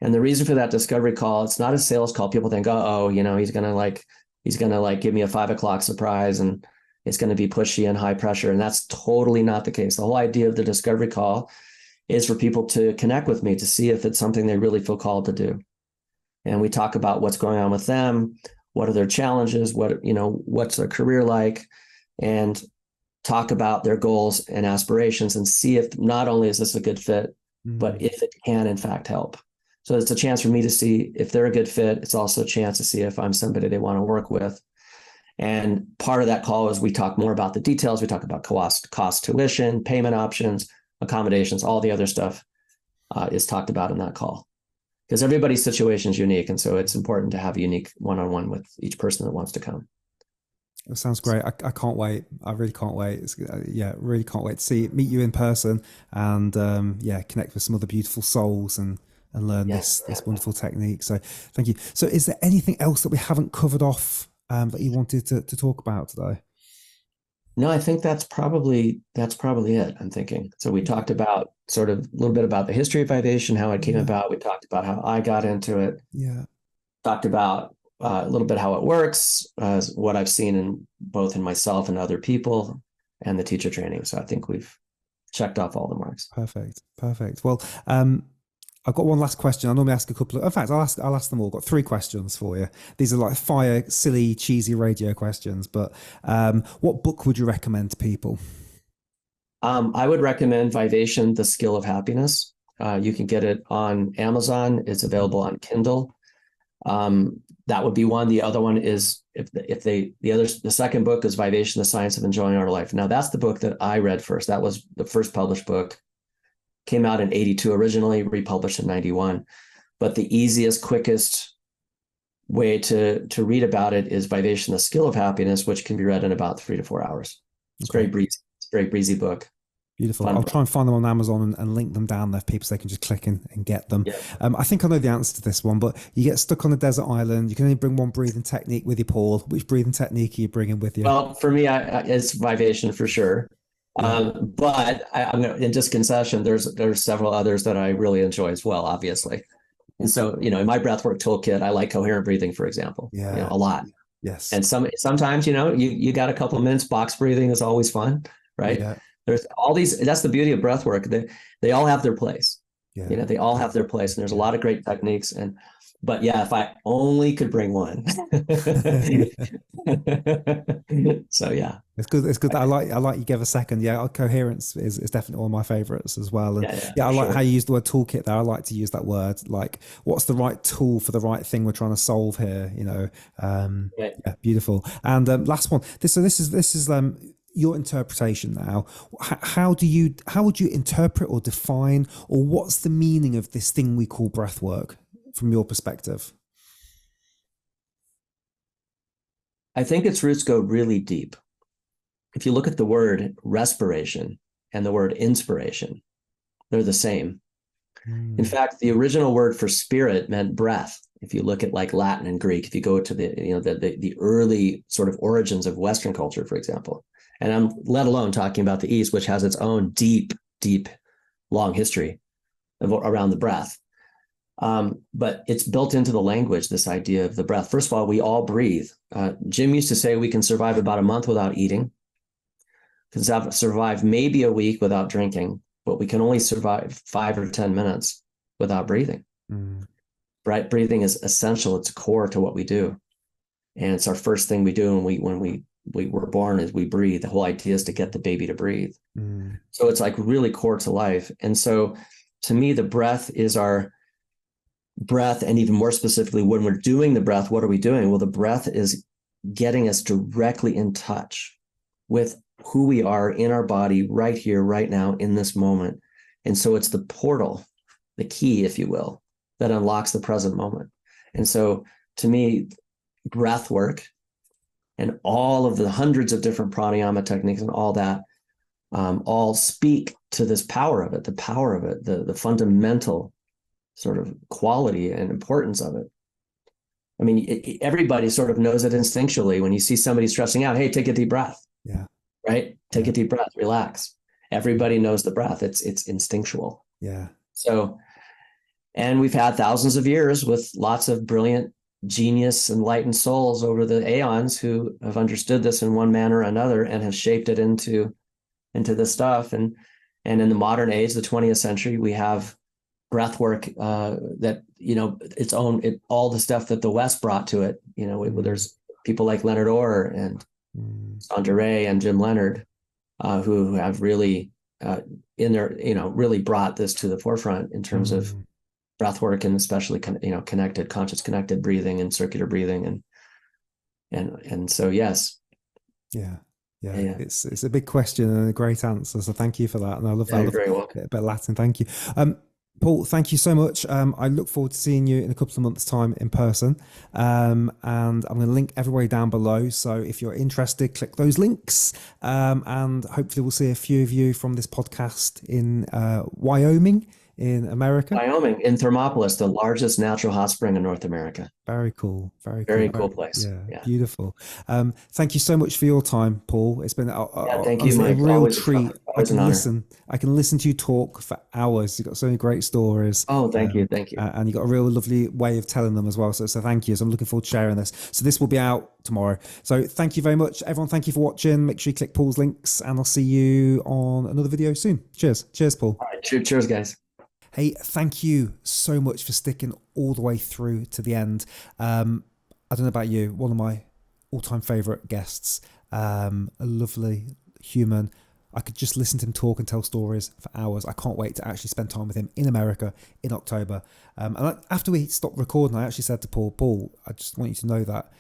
And the reason for that discovery call, it's not a sales call. People think, he's going to give me a 5 o'clock surprise and it's going to be pushy and high pressure. And that's totally not the case. The whole idea of the discovery call is for people to connect with me to see if it's something they really feel called to do. And we talk about what's going on with them. What are their challenges? What's their career like? And talk about their goals and aspirations and see if not only is this a good fit, but if it can in fact help. So it's a chance for me to see if they're a good fit. It's also a chance to see if I'm somebody they want to work with. And part of that call is we talk more about the details. We talk about cost, tuition, payment options, accommodations, all the other stuff is talked about in that call. Because everybody's situation is unique. And so it's important to have a unique one-on-one with each person that wants to come. It sounds great. I can't wait. I really can't wait. Yeah, really can't wait to meet you in person, and yeah, connect with some other beautiful souls and learn Yes. this wonderful technique. So thank you. So is there anything else that we haven't covered off that you wanted to talk about today? No, I think that's probably it. I'm thinking. So we talked about sort of a little bit about the history of Vivation, how it came Yeah, about. We talked about how I got into it. yeah. Talked about a little bit how it works, what I've seen in both in myself and other people, and the teacher training. So I think we've checked off all the marks. Perfect. Perfect. Well, I've got one last question. I normally ask a couple of, in fact, I'll ask them all. I've got 3 questions for you. These are like fire, silly, cheesy radio questions. But what book would you recommend to people? I would recommend Vivation, The Skill of Happiness. You can get it on Amazon. It's available on Kindle. That would be one. The other one is the second book is Vivation, The Science of Enjoying Our Life. Now that's the book that I read first. That was the first published book. Came out in 82 originally, republished in 91. But the easiest, quickest way to read about it is Vivation, The Skill of Happiness, which can be read in about 3 to 4 hours. It's Okay. very breezy. It's a very breezy book. Beautiful. Fun I'll book. try and find them on Amazon and link them down there for people so they can just click and get them. Yeah. I think I know the answer to this one, but you get stuck on a desert island. You can only bring one breathing technique with you, Paul. Which breathing technique are you bringing with you? Well, for me, it's Vivation for sure. Yeah. But I'm gonna, in just concession, there's several others that I really enjoy as well, obviously. And so, in my breathwork toolkit, I like coherent breathing, for example, Yeah. a lot. Yes. And sometimes, you got a couple of minutes. Box breathing is always fun, right? Yeah. There's all these. That's the beauty of breathwork. They all have their place. Yeah. They all have their place, and there's a lot of great techniques. But yeah, if I only could bring one. So yeah. It's good. It's good that I like you gave a second. Yeah, coherence is definitely one of my favorites as well. And Yeah, I like sure. how you use the word toolkit there. I like to use that word. Like, what's the right tool for the right thing we're trying to solve here? Right. Yeah, beautiful. And last one. This is your interpretation now. How would you interpret or define, or what's the meaning of this thing we call breath work from your perspective? I think its roots go really deep. If you look at the word respiration and the word inspiration, they're the same. In fact, the original word for spirit meant breath. If you look at like Latin and Greek, if you go to the early sort of origins of Western culture, for example, and I'm let alone talking about the East, which has its own deep, deep, long history around the breath. But it's built into the language, this idea of the breath. First of all, we all breathe. Jim used to say we can survive about a month without eating, can survive maybe a week without drinking, but we can only survive 5 or 10 minutes without breathing. Right? Breathing is essential. It's core to what we do. And it's our first thing we do when we were born is we breathe. The whole idea is to get the baby to breathe. So it's like really core to life. And so to me, the breath is our breath. And even more specifically, when we're doing the breath, what are we doing? Well, the breath is getting us directly in touch with who we are in our body right here, right now, in this moment. And so it's the portal, the key, if you will, that unlocks the present moment. And so to me, breath work and all of the hundreds of different pranayama techniques and all that all speak to this power of it, the fundamental sort of quality and importance of it. I mean, everybody sort of knows it instinctually. When you see somebody stressing out, hey, take a deep breath. Yeah. Right? Take a deep breath, relax. Everybody knows the breath. It's instinctual. Yeah. So, and we've had thousands of years with lots of brilliant, genius, enlightened souls over the aeons who have understood this in one manner or another and have shaped it into this stuff. And in the modern age, the 20th century, we have breath work that, all the stuff that the West brought to it. There's people like Leonard Orr and Sandra Ray and Jim Leonard who have really really brought this to the forefront in terms of breath work, and especially conscious connected breathing and circular breathing and so yes. Yeah. It's a big question and a great answer, so thank you for that. And I love that. You're very welcome. A bit of Latin, thank you. Paul, thank you so much. I look forward to seeing you in a couple of months' time in person. And I'm going to link everybody down below. So if you're interested, click those links. And hopefully we'll see a few of you from this podcast in Wyoming in America. Wyoming, in Thermopolis, the largest natural hot spring in North America. Very cool. Very Very cool. cool place. Yeah, Yeah. beautiful. Thank you so much for your time, Paul. It's been Yeah. Thank you, honestly a Mike. real Always treat. always an honor. I can listen to you talk for hours. You've got so many great stories. Oh, thank you. Thank you. And you've got a real lovely way of telling them as well. So thank you. So I'm looking forward to sharing this. So this will be out tomorrow. So thank you very much, everyone. Thank you for watching. Make sure you click Paul's links, and I'll see you on another video soon. Cheers. Cheers, Paul. All right. Cheers, guys. Hey, thank you so much for sticking all the way through to the end. I don't know about you, one of my all-time favorite guests, a lovely human. I could just listen to him talk and tell stories for hours. I can't wait to actually spend time with him in America in October. And after we stopped recording, I actually said to Paul, I just want you to know that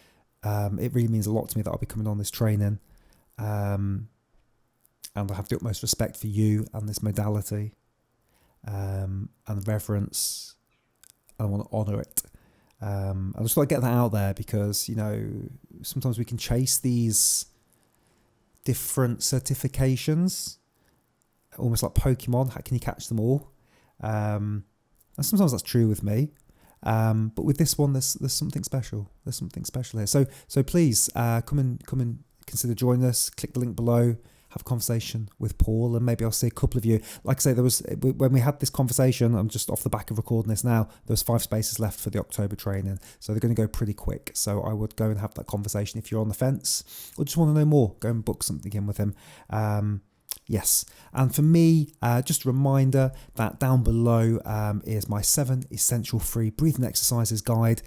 it really means a lot to me that I'll be coming on this training. And I have the utmost respect for you and this modality. And reverence. I want to honor it. I just want to get that out there because, you know, sometimes we can chase these different certifications, almost like Pokemon. How can you catch them all? And sometimes that's true with me. But with this one, there's something special. There's something special here. So please come and consider joining us. Click the link below. Have a conversation with Paul, and maybe I'll see a couple of you. Like I say, when we had this conversation, I'm just off the back of recording this now, there was 5 spaces left for the October training, so they're going to go pretty quick. So I would go and have that conversation if you're on the fence or just want to know more. Go and book something in with him. Yes, and for me, just a reminder that down below is my 7 essential free breathing exercises guide.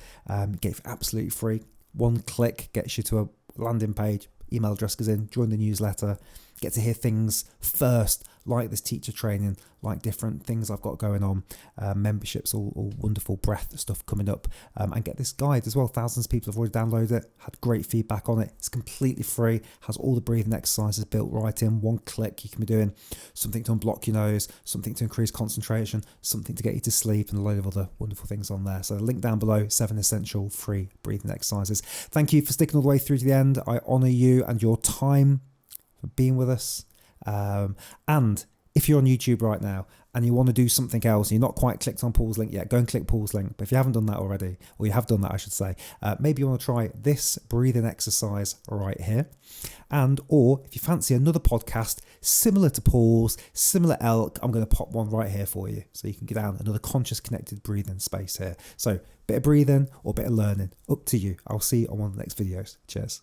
Get absolutely free. One click gets you to a landing page. Email address goes in, join the newsletter, get to hear things first, like this teacher training, like different things I've got going on, memberships, all wonderful breath stuff coming up, and get this guide as well. Thousands of people have already downloaded it, had great feedback on it. It's completely free, has all the breathing exercises built right in one click. You can be doing something to unblock your nose, something to increase concentration, something to get you to sleep, and a load of other wonderful things on there. So the link down below, 7 essential free breathing exercises. Thank you for sticking all the way through to the end. I honor you and your time for being with us. And if you're on YouTube right now and you want to do something else, you're not quite clicked on Paul's link yet, go and click Paul's link. But if you haven't done that already, or you have done that, I should say, maybe you want to try this breathing exercise right here. And, or if you fancy another podcast similar to Paul's, similar ilk, I'm going to pop one right here for you. So you can get down another conscious connected breathing space here. So bit of breathing or bit of learning, up to you. I'll see you on one of the next videos. Cheers.